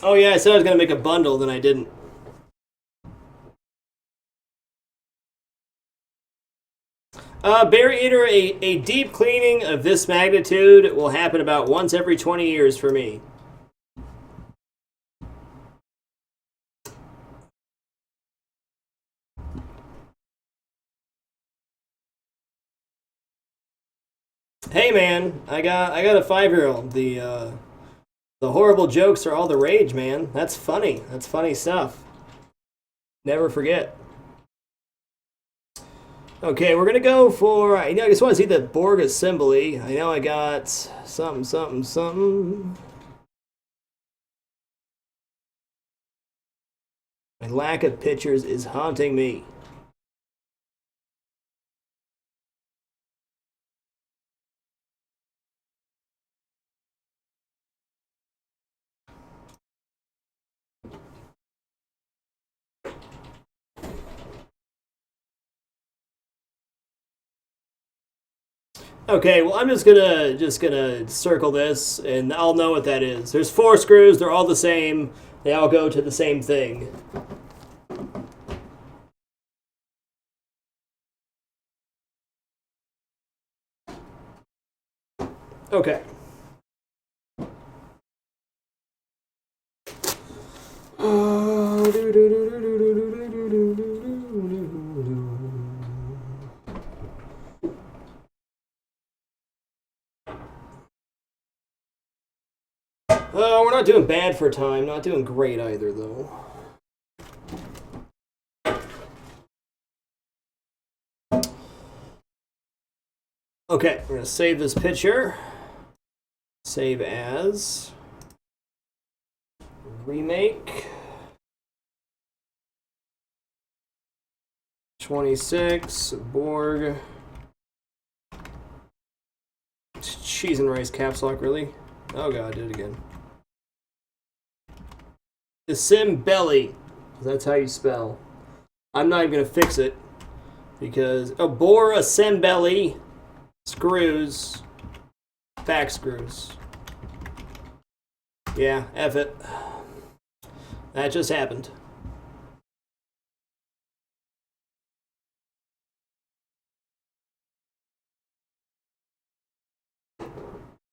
Oh yeah, I said I was going to make a bundle, then I didn't. Berry Eater, a deep cleaning of this magnitude will happen about once every 20 years for me. Hey man, I got a 5-year-old. The horrible jokes are all the rage, man. That's funny. That's funny stuff. Never forget. Okay, we're gonna go for. I just want to see the Borg assembly. I know I got something. My lack of pictures is haunting me. Okay, well I'm just gonna circle this and I'll know what that is. There's 4 screws, they're all the same. They all go to the same thing. Okay. We're not doing bad for time. Not doing great either, though. Okay, we're going to save this picture. Save as. Remake. 26. Borg. Cheese and rice caps lock, really? Oh god, I did it again. The Sim Belly. That's how you spell. I'm not even going to fix it. Because. Oh, Bora Sim Belly. Screws. Back screws. Yeah, F it. That just happened.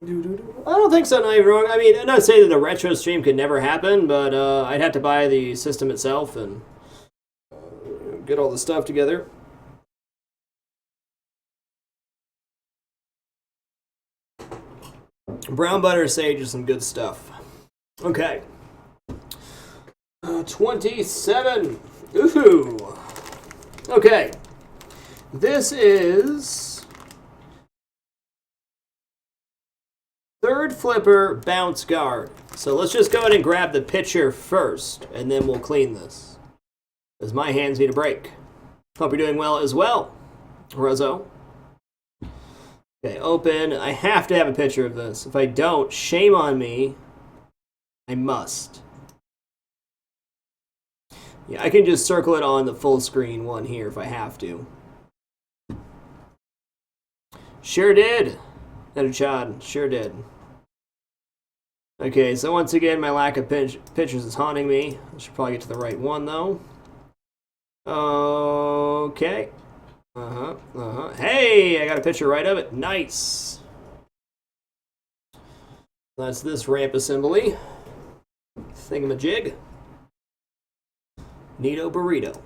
I don't think so, not even wrong. I mean, I'm not saying that a retro stream could never happen, but I'd have to buy the system itself and get all the stuff together. Brown butter sage is some good stuff. Okay. 27. Ooh. Okay. This is third flipper bounce guard. So let's just go ahead and grab the picture first, and then we'll clean this. Because my hands need a break. Hope you're doing well as well, Rozo. Okay, open. I have to have a picture of this. If I don't, shame on me. I must. Yeah, I can just circle it on the full screen one here if I have to. Sure did. Chad, sure did. Okay, so once again, my lack of pictures is haunting me. I should probably get to the right one, though. Okay. Hey, I got a picture right of it. Nice. That's this ramp assembly. Thingamajig. Neato burrito.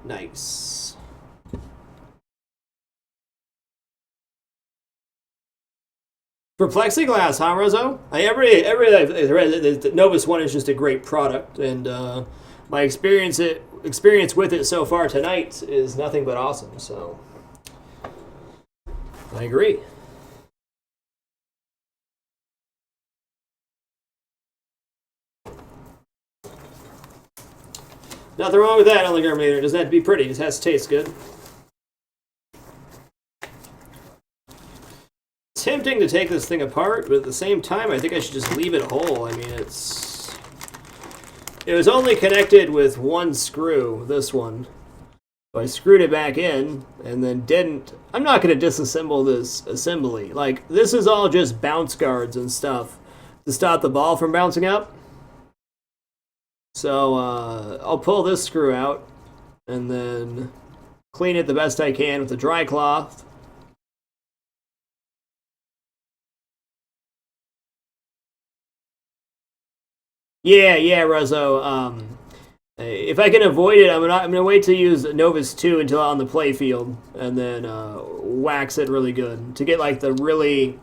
Nice. For plexiglass, huh, Rizzo? I've read that Novus One is just a great product, and my experience with it so far tonight is nothing but awesome. So I agree. Nothing wrong with that, only Terminator. It doesn't have to be pretty, it just has to taste good. Tempting to take this thing apart, but at the same time, I think I should just leave it whole. I mean, it was only connected with one screw, this one. So I screwed it back in, and then didn't. I'm not going to disassemble this assembly. Like, this is all just bounce guards and stuff to stop the ball from bouncing up. So I'll pull this screw out and then clean it the best I can with a dry cloth. Yeah, Rezzo. If I can avoid it, I'm gonna wait to use Novus 2 until on the play field, and then wax it really good to get like the really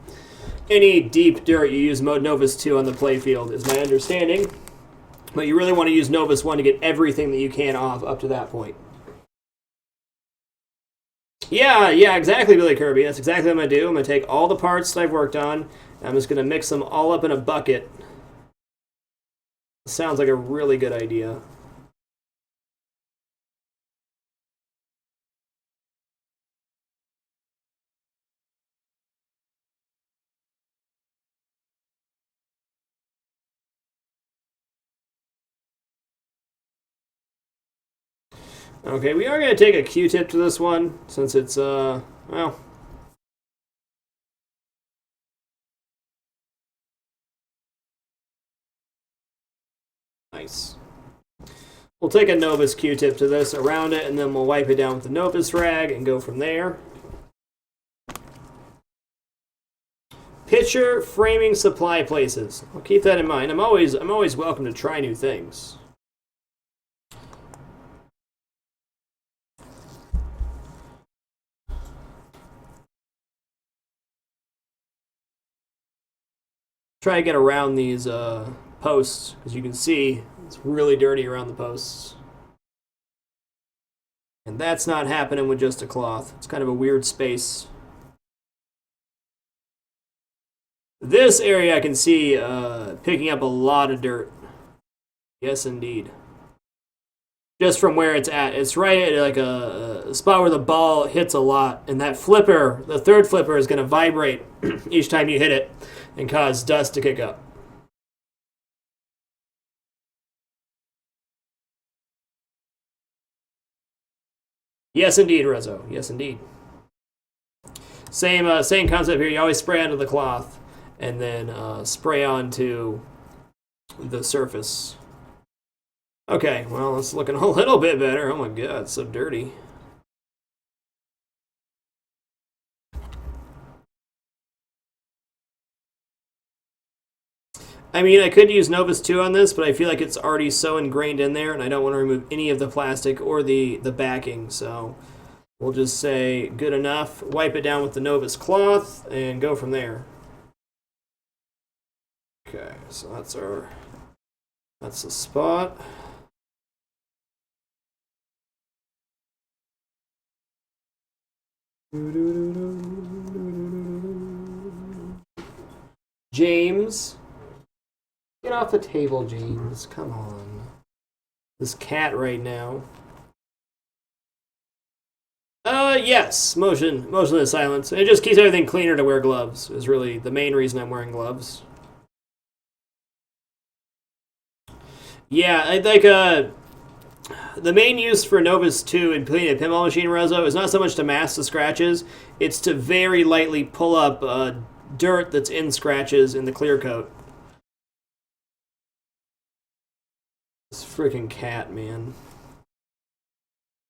any deep dirt. You use Novus 2 on the play field, is my understanding. But you really want to use Novus 1 to get everything that you can off up to that point. Yeah, exactly, Billy Kirby. That's exactly what I'm going to do. I'm going to take all the parts that I've worked on, and I'm just going to mix them all up in a bucket. Sounds like a really good idea. Okay, we are going to take a Q-tip to this one, since it's, well... Nice. We'll take a Novus Q-tip to this, around it, and then we'll wipe it down with the LethalFrag and go from there. Picture framing supply places. I'll keep that in mind. I'm always welcome to try new things. Try to get around these posts, as you can see, it's really dirty around the posts. And that's not happening with just a cloth. It's kind of a weird space. This area I can see picking up a lot of dirt. Yes, indeed. Just from where it's at. It's right at like a spot where the ball hits a lot. And that flipper, the third flipper, is going to vibrate each time you hit it and cause dust to kick up. Yes, indeed, Rezzo. Yes, indeed. Same concept here. You always spray onto the cloth and then spray onto the surface. Okay, well, it's looking a little bit better. Oh my god, it's so dirty. I mean, I could use Novus 2 on this, but I feel like it's already so ingrained in there, and I don't want to remove any of the plastic or the backing, so we'll just say good enough, wipe it down with the Novus cloth, and go from there. Okay, so that's the spot. James. Get off the table, James. Come on. This cat right now. Yes. Motionless silence. It just keeps everything cleaner to wear gloves, is really the main reason I'm wearing gloves. Yeah, I think the main use for Novus 2 in cleaning a pinball machine, Rezo, is not so much to mask the scratches, it's to very lightly pull up dirt that's in scratches in the clear coat. This freaking cat, man.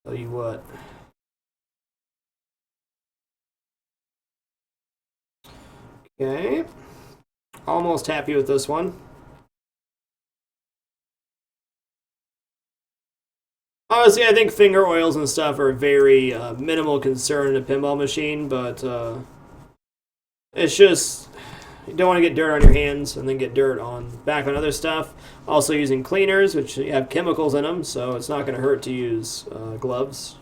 Tell you what. Okay. Almost happy with this one. Honestly, I think finger oils and stuff are very minimal concern in a pinball machine, but it's just you don't want to get dirt on your hands and then get dirt back on other stuff. Also using cleaners, which have chemicals in them, so it's not going to hurt to use gloves.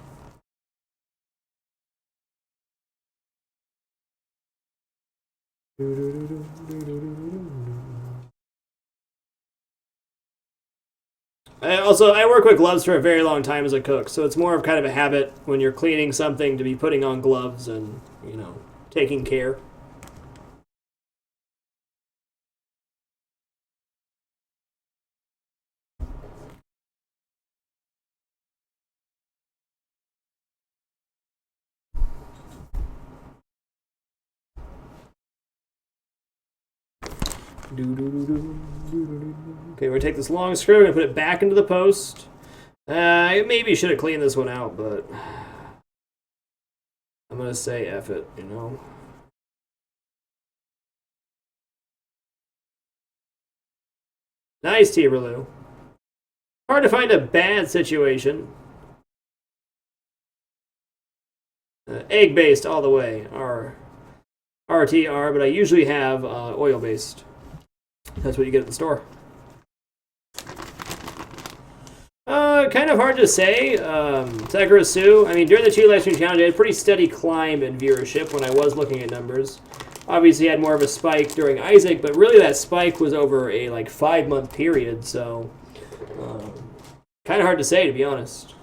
I work with gloves for a very long time as a cook, so it's more of kind of a habit when you're cleaning something to be putting on gloves and, you know, taking care. Okay, we're going to take this long screw, we're going to put it back into the post. I maybe should have cleaned this one out, but I'm going to say F it, you know. Nice, T-Relu. Hard to find a bad situation. Egg-based all the way, RTR, but I usually have oil-based. That's what you get at the store. Kind of hard to say. Sakura Sue, I mean, during the 2 live stream challenge, I had a pretty steady climb in viewership when I was looking at numbers. Obviously, I had more of a spike during Isaac, but really that spike was over a 5-month period, so kind of hard to say, to be honest.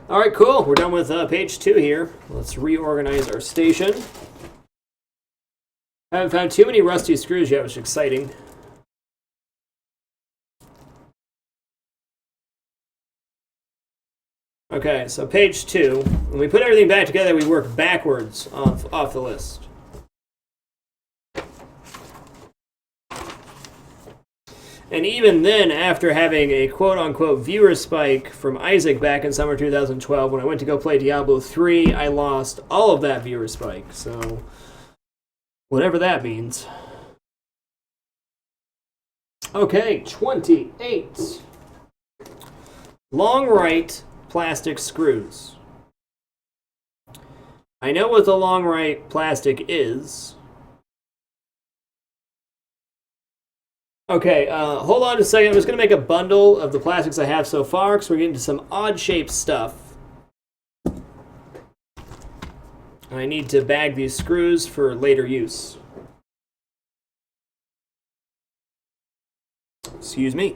All right, cool. We're done with page 2 here. Let's reorganize our station. I haven't found too many rusty screws yet, which is exciting. Okay, so page 2. When we put everything back together, we work backwards off the list. And even then, after having a quote-unquote viewer spike from Isaac back in summer 2012, when I went to go play Diablo 3, I lost all of that viewer spike. So, whatever that means. Okay, 28. Long right plastic screws. I know what the long right plastic is. Okay, hold on a second. I'm just going to make a bundle of the plastics I have so far, because we're getting to some odd-shaped stuff. I need to bag these screws for later use. Excuse me.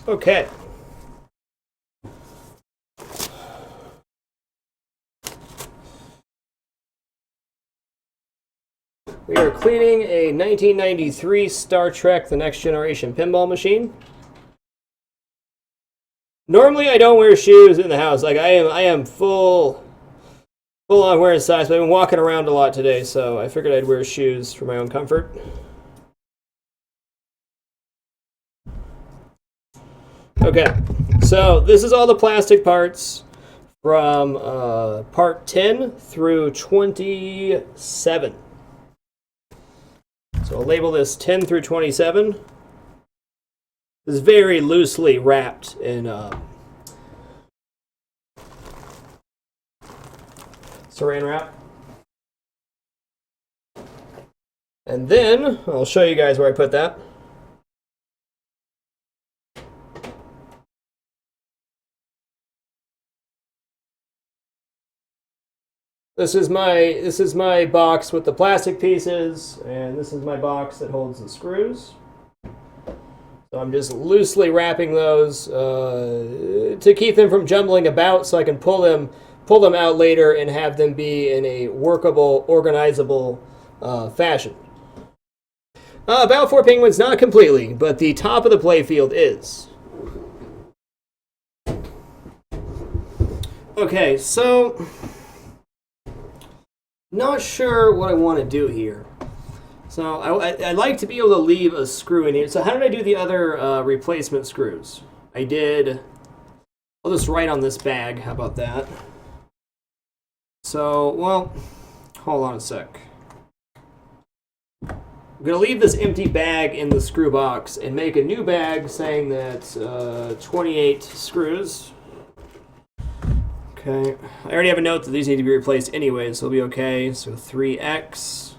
Okay. We are cleaning a 1993 Star Trek The Next Generation pinball machine. Normally I don't wear shoes in the house. Like I am full on wearing socks, but I've been walking around a lot today, so I figured I'd wear shoes for my own comfort. Okay, so this is all the plastic parts from part 10 through 27. So I'll label this 10 through 27. This is very loosely wrapped in saran wrap. And then I'll show you guys where I put that. This is my box with the plastic pieces, and this is my box that holds the screws. So I'm just loosely wrapping those to keep them from jumbling about, so I can pull them out later and have them be in a workable, organizable fashion. About 4 penguins, not completely, but the top of the playfield is. Okay, so not sure what I want to do here. So I like to be able to leave a screw in here. So how did I do the other replacement screws? I'll just write on this bag. How about that? So, well, hold on a sec. I'm going to leave this empty bag in the screw box and make a new bag saying that 28 screws. Okay, I already have a note that these need to be replaced anyway, so it'll be okay. So 3x.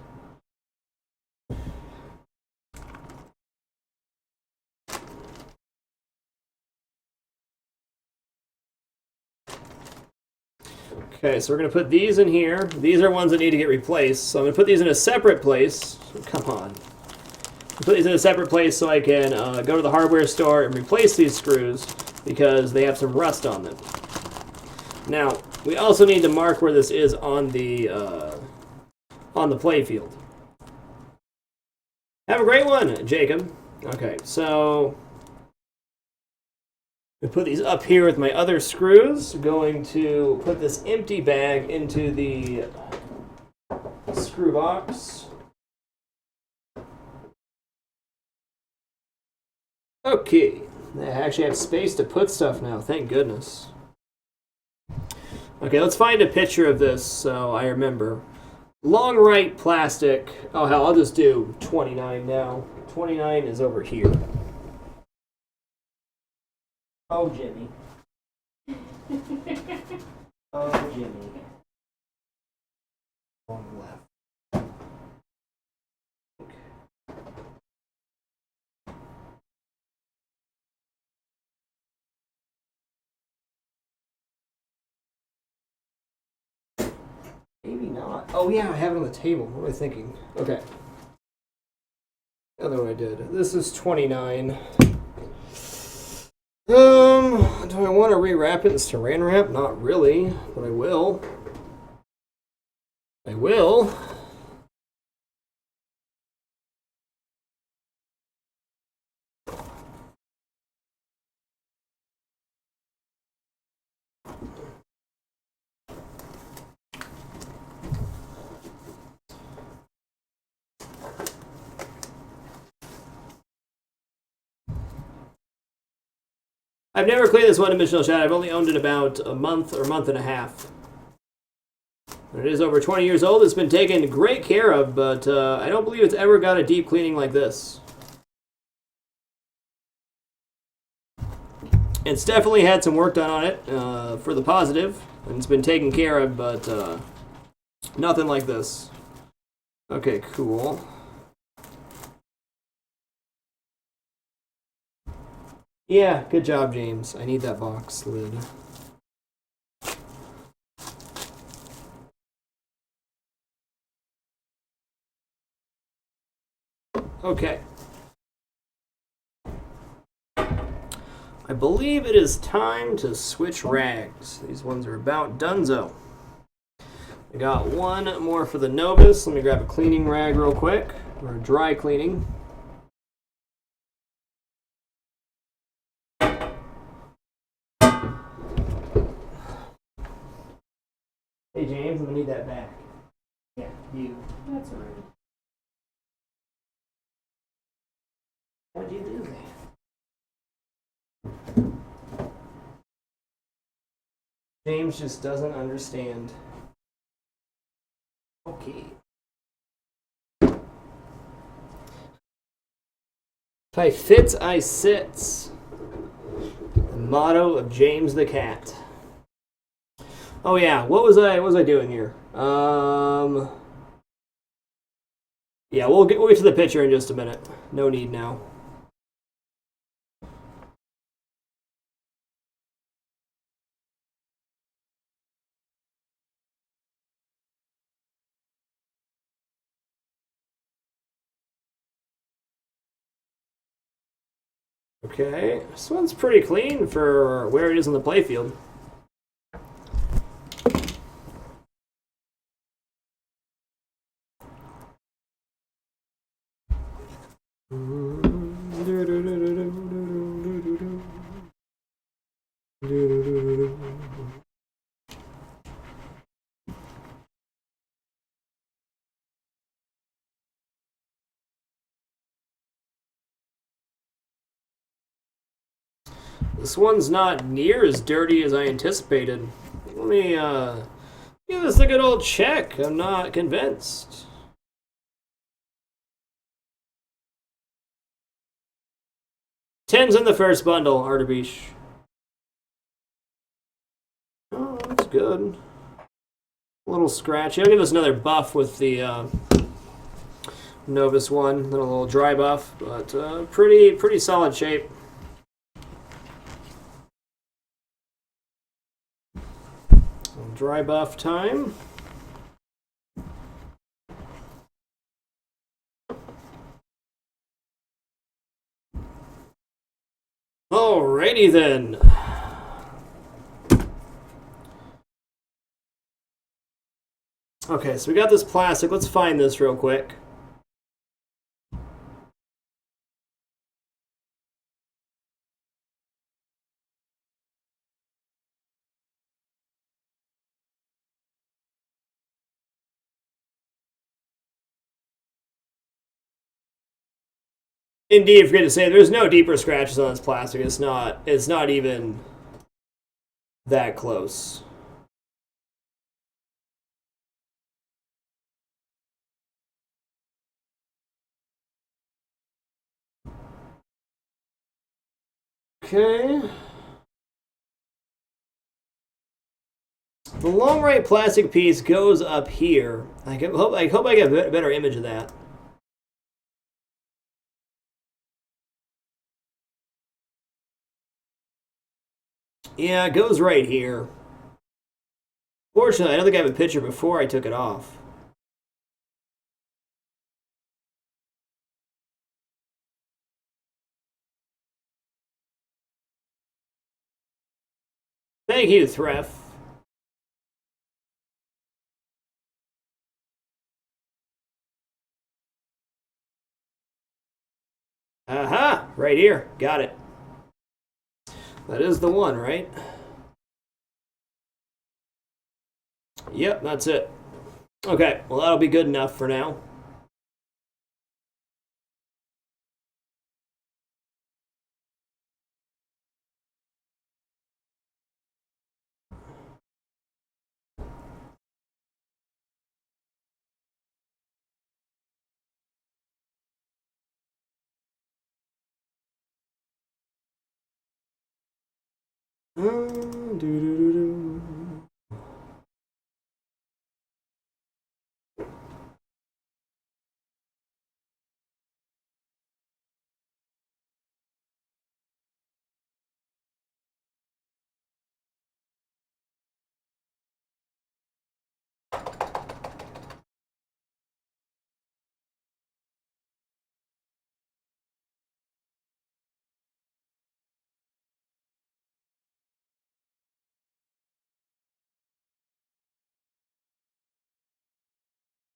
Okay, so we're going to put these in here. These are ones that need to get replaced. So I'm going to put these in a separate place. Come on. Put these in a separate place so I can go to the hardware store and replace these screws because they have some rust on them. Now, we also need to mark where this is on the playfield. Have a great one, Jacob. Okay, so I put these up here with my other screws. Going to put this empty bag into the screw box. Okay, I actually have space to put stuff now, thank goodness. Okay, let's find a picture of this so I remember. Long right plastic. Oh hell, I'll just do 29 now. 29 is over here. Oh, Jimmy. Oh, Jimmy. On the left. Maybe not. Oh yeah, I have it on the table. What am I thinking? Okay. The other one I did. This is 29. Do I want to rewrap it in saran wrap? Not really, but I will. I will. I've never cleaned this one-dimensional shot. I've only owned it about a month or month and a half. It is over 20 years old. It's been taken great care of, but I don't believe it's ever got a deep cleaning like this. It's definitely had some work done on it for the positive, and it's been taken care of, but nothing like this. Okay, cool. Yeah, good job, James. I need that box lid. Okay. I believe it is time to switch rags. These ones are about donezo. I got one more for the novice. Let me grab a cleaning rag real quick, or dry cleaning. Hey James, I'm gonna need that back. Yeah, you. That's all right. How'd you do that? James just doesn't understand. Okay. If I fits, I sits. The motto of James the Cat. Oh yeah, what was I doing here? Yeah, we'll get to the picture in just a minute. No need now. Okay, this one's pretty clean for where it is on the playfield. This one's not near as dirty as I anticipated. Let me give this a good old check. I'm not convinced. Tens in the first bundle, Artabish. Oh, that's good. A little scratchy. I'll give this another buff with the Novus one. Then a little dry buff, but pretty solid shape. Dry buff time. Alrighty then. Okay, so we got this plastic. Let's find this real quick. Indeed, forget to say there's no deeper scratches on this plastic. It's not even that close. Okay. The long right plastic piece goes up here. I hope I get a better image of that. Yeah, it goes right here. Fortunately, I don't think I have a picture before I took it off. Thank you, Thref. Aha! Right here. Got it. That is the one, right? Yep, that's it. Okay, well that'll be good enough for now.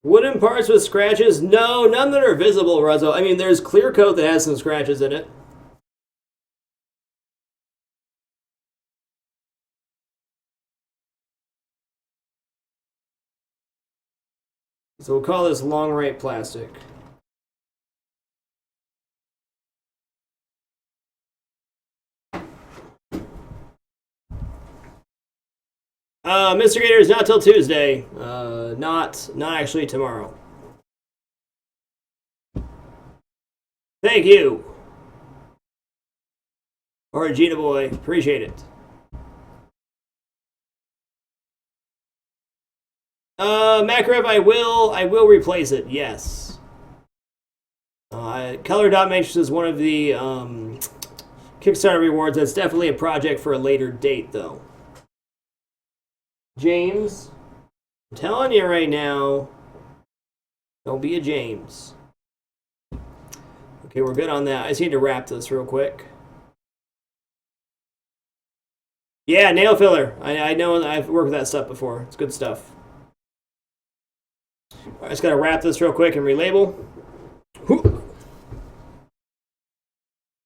Wooden parts with scratches? No, none that are visible, Ruzzo. I mean, there's clear coat that has some scratches in it. So we'll call this long right plastic. Mr. Gator is not till Tuesday. Not actually tomorrow. Thank you. Regina boy, appreciate it. Makarov, I will replace it, yes. Color Dot Matrix is one of the Kickstarter rewards. That's definitely a project for a later date, though. James, I'm telling you right now, don't be a James. Okay, we're good on that. I just need to wrap this real quick. Yeah, nail filler. I know, I've worked with that stuff before. It's good stuff. I just got to wrap this real quick and relabel.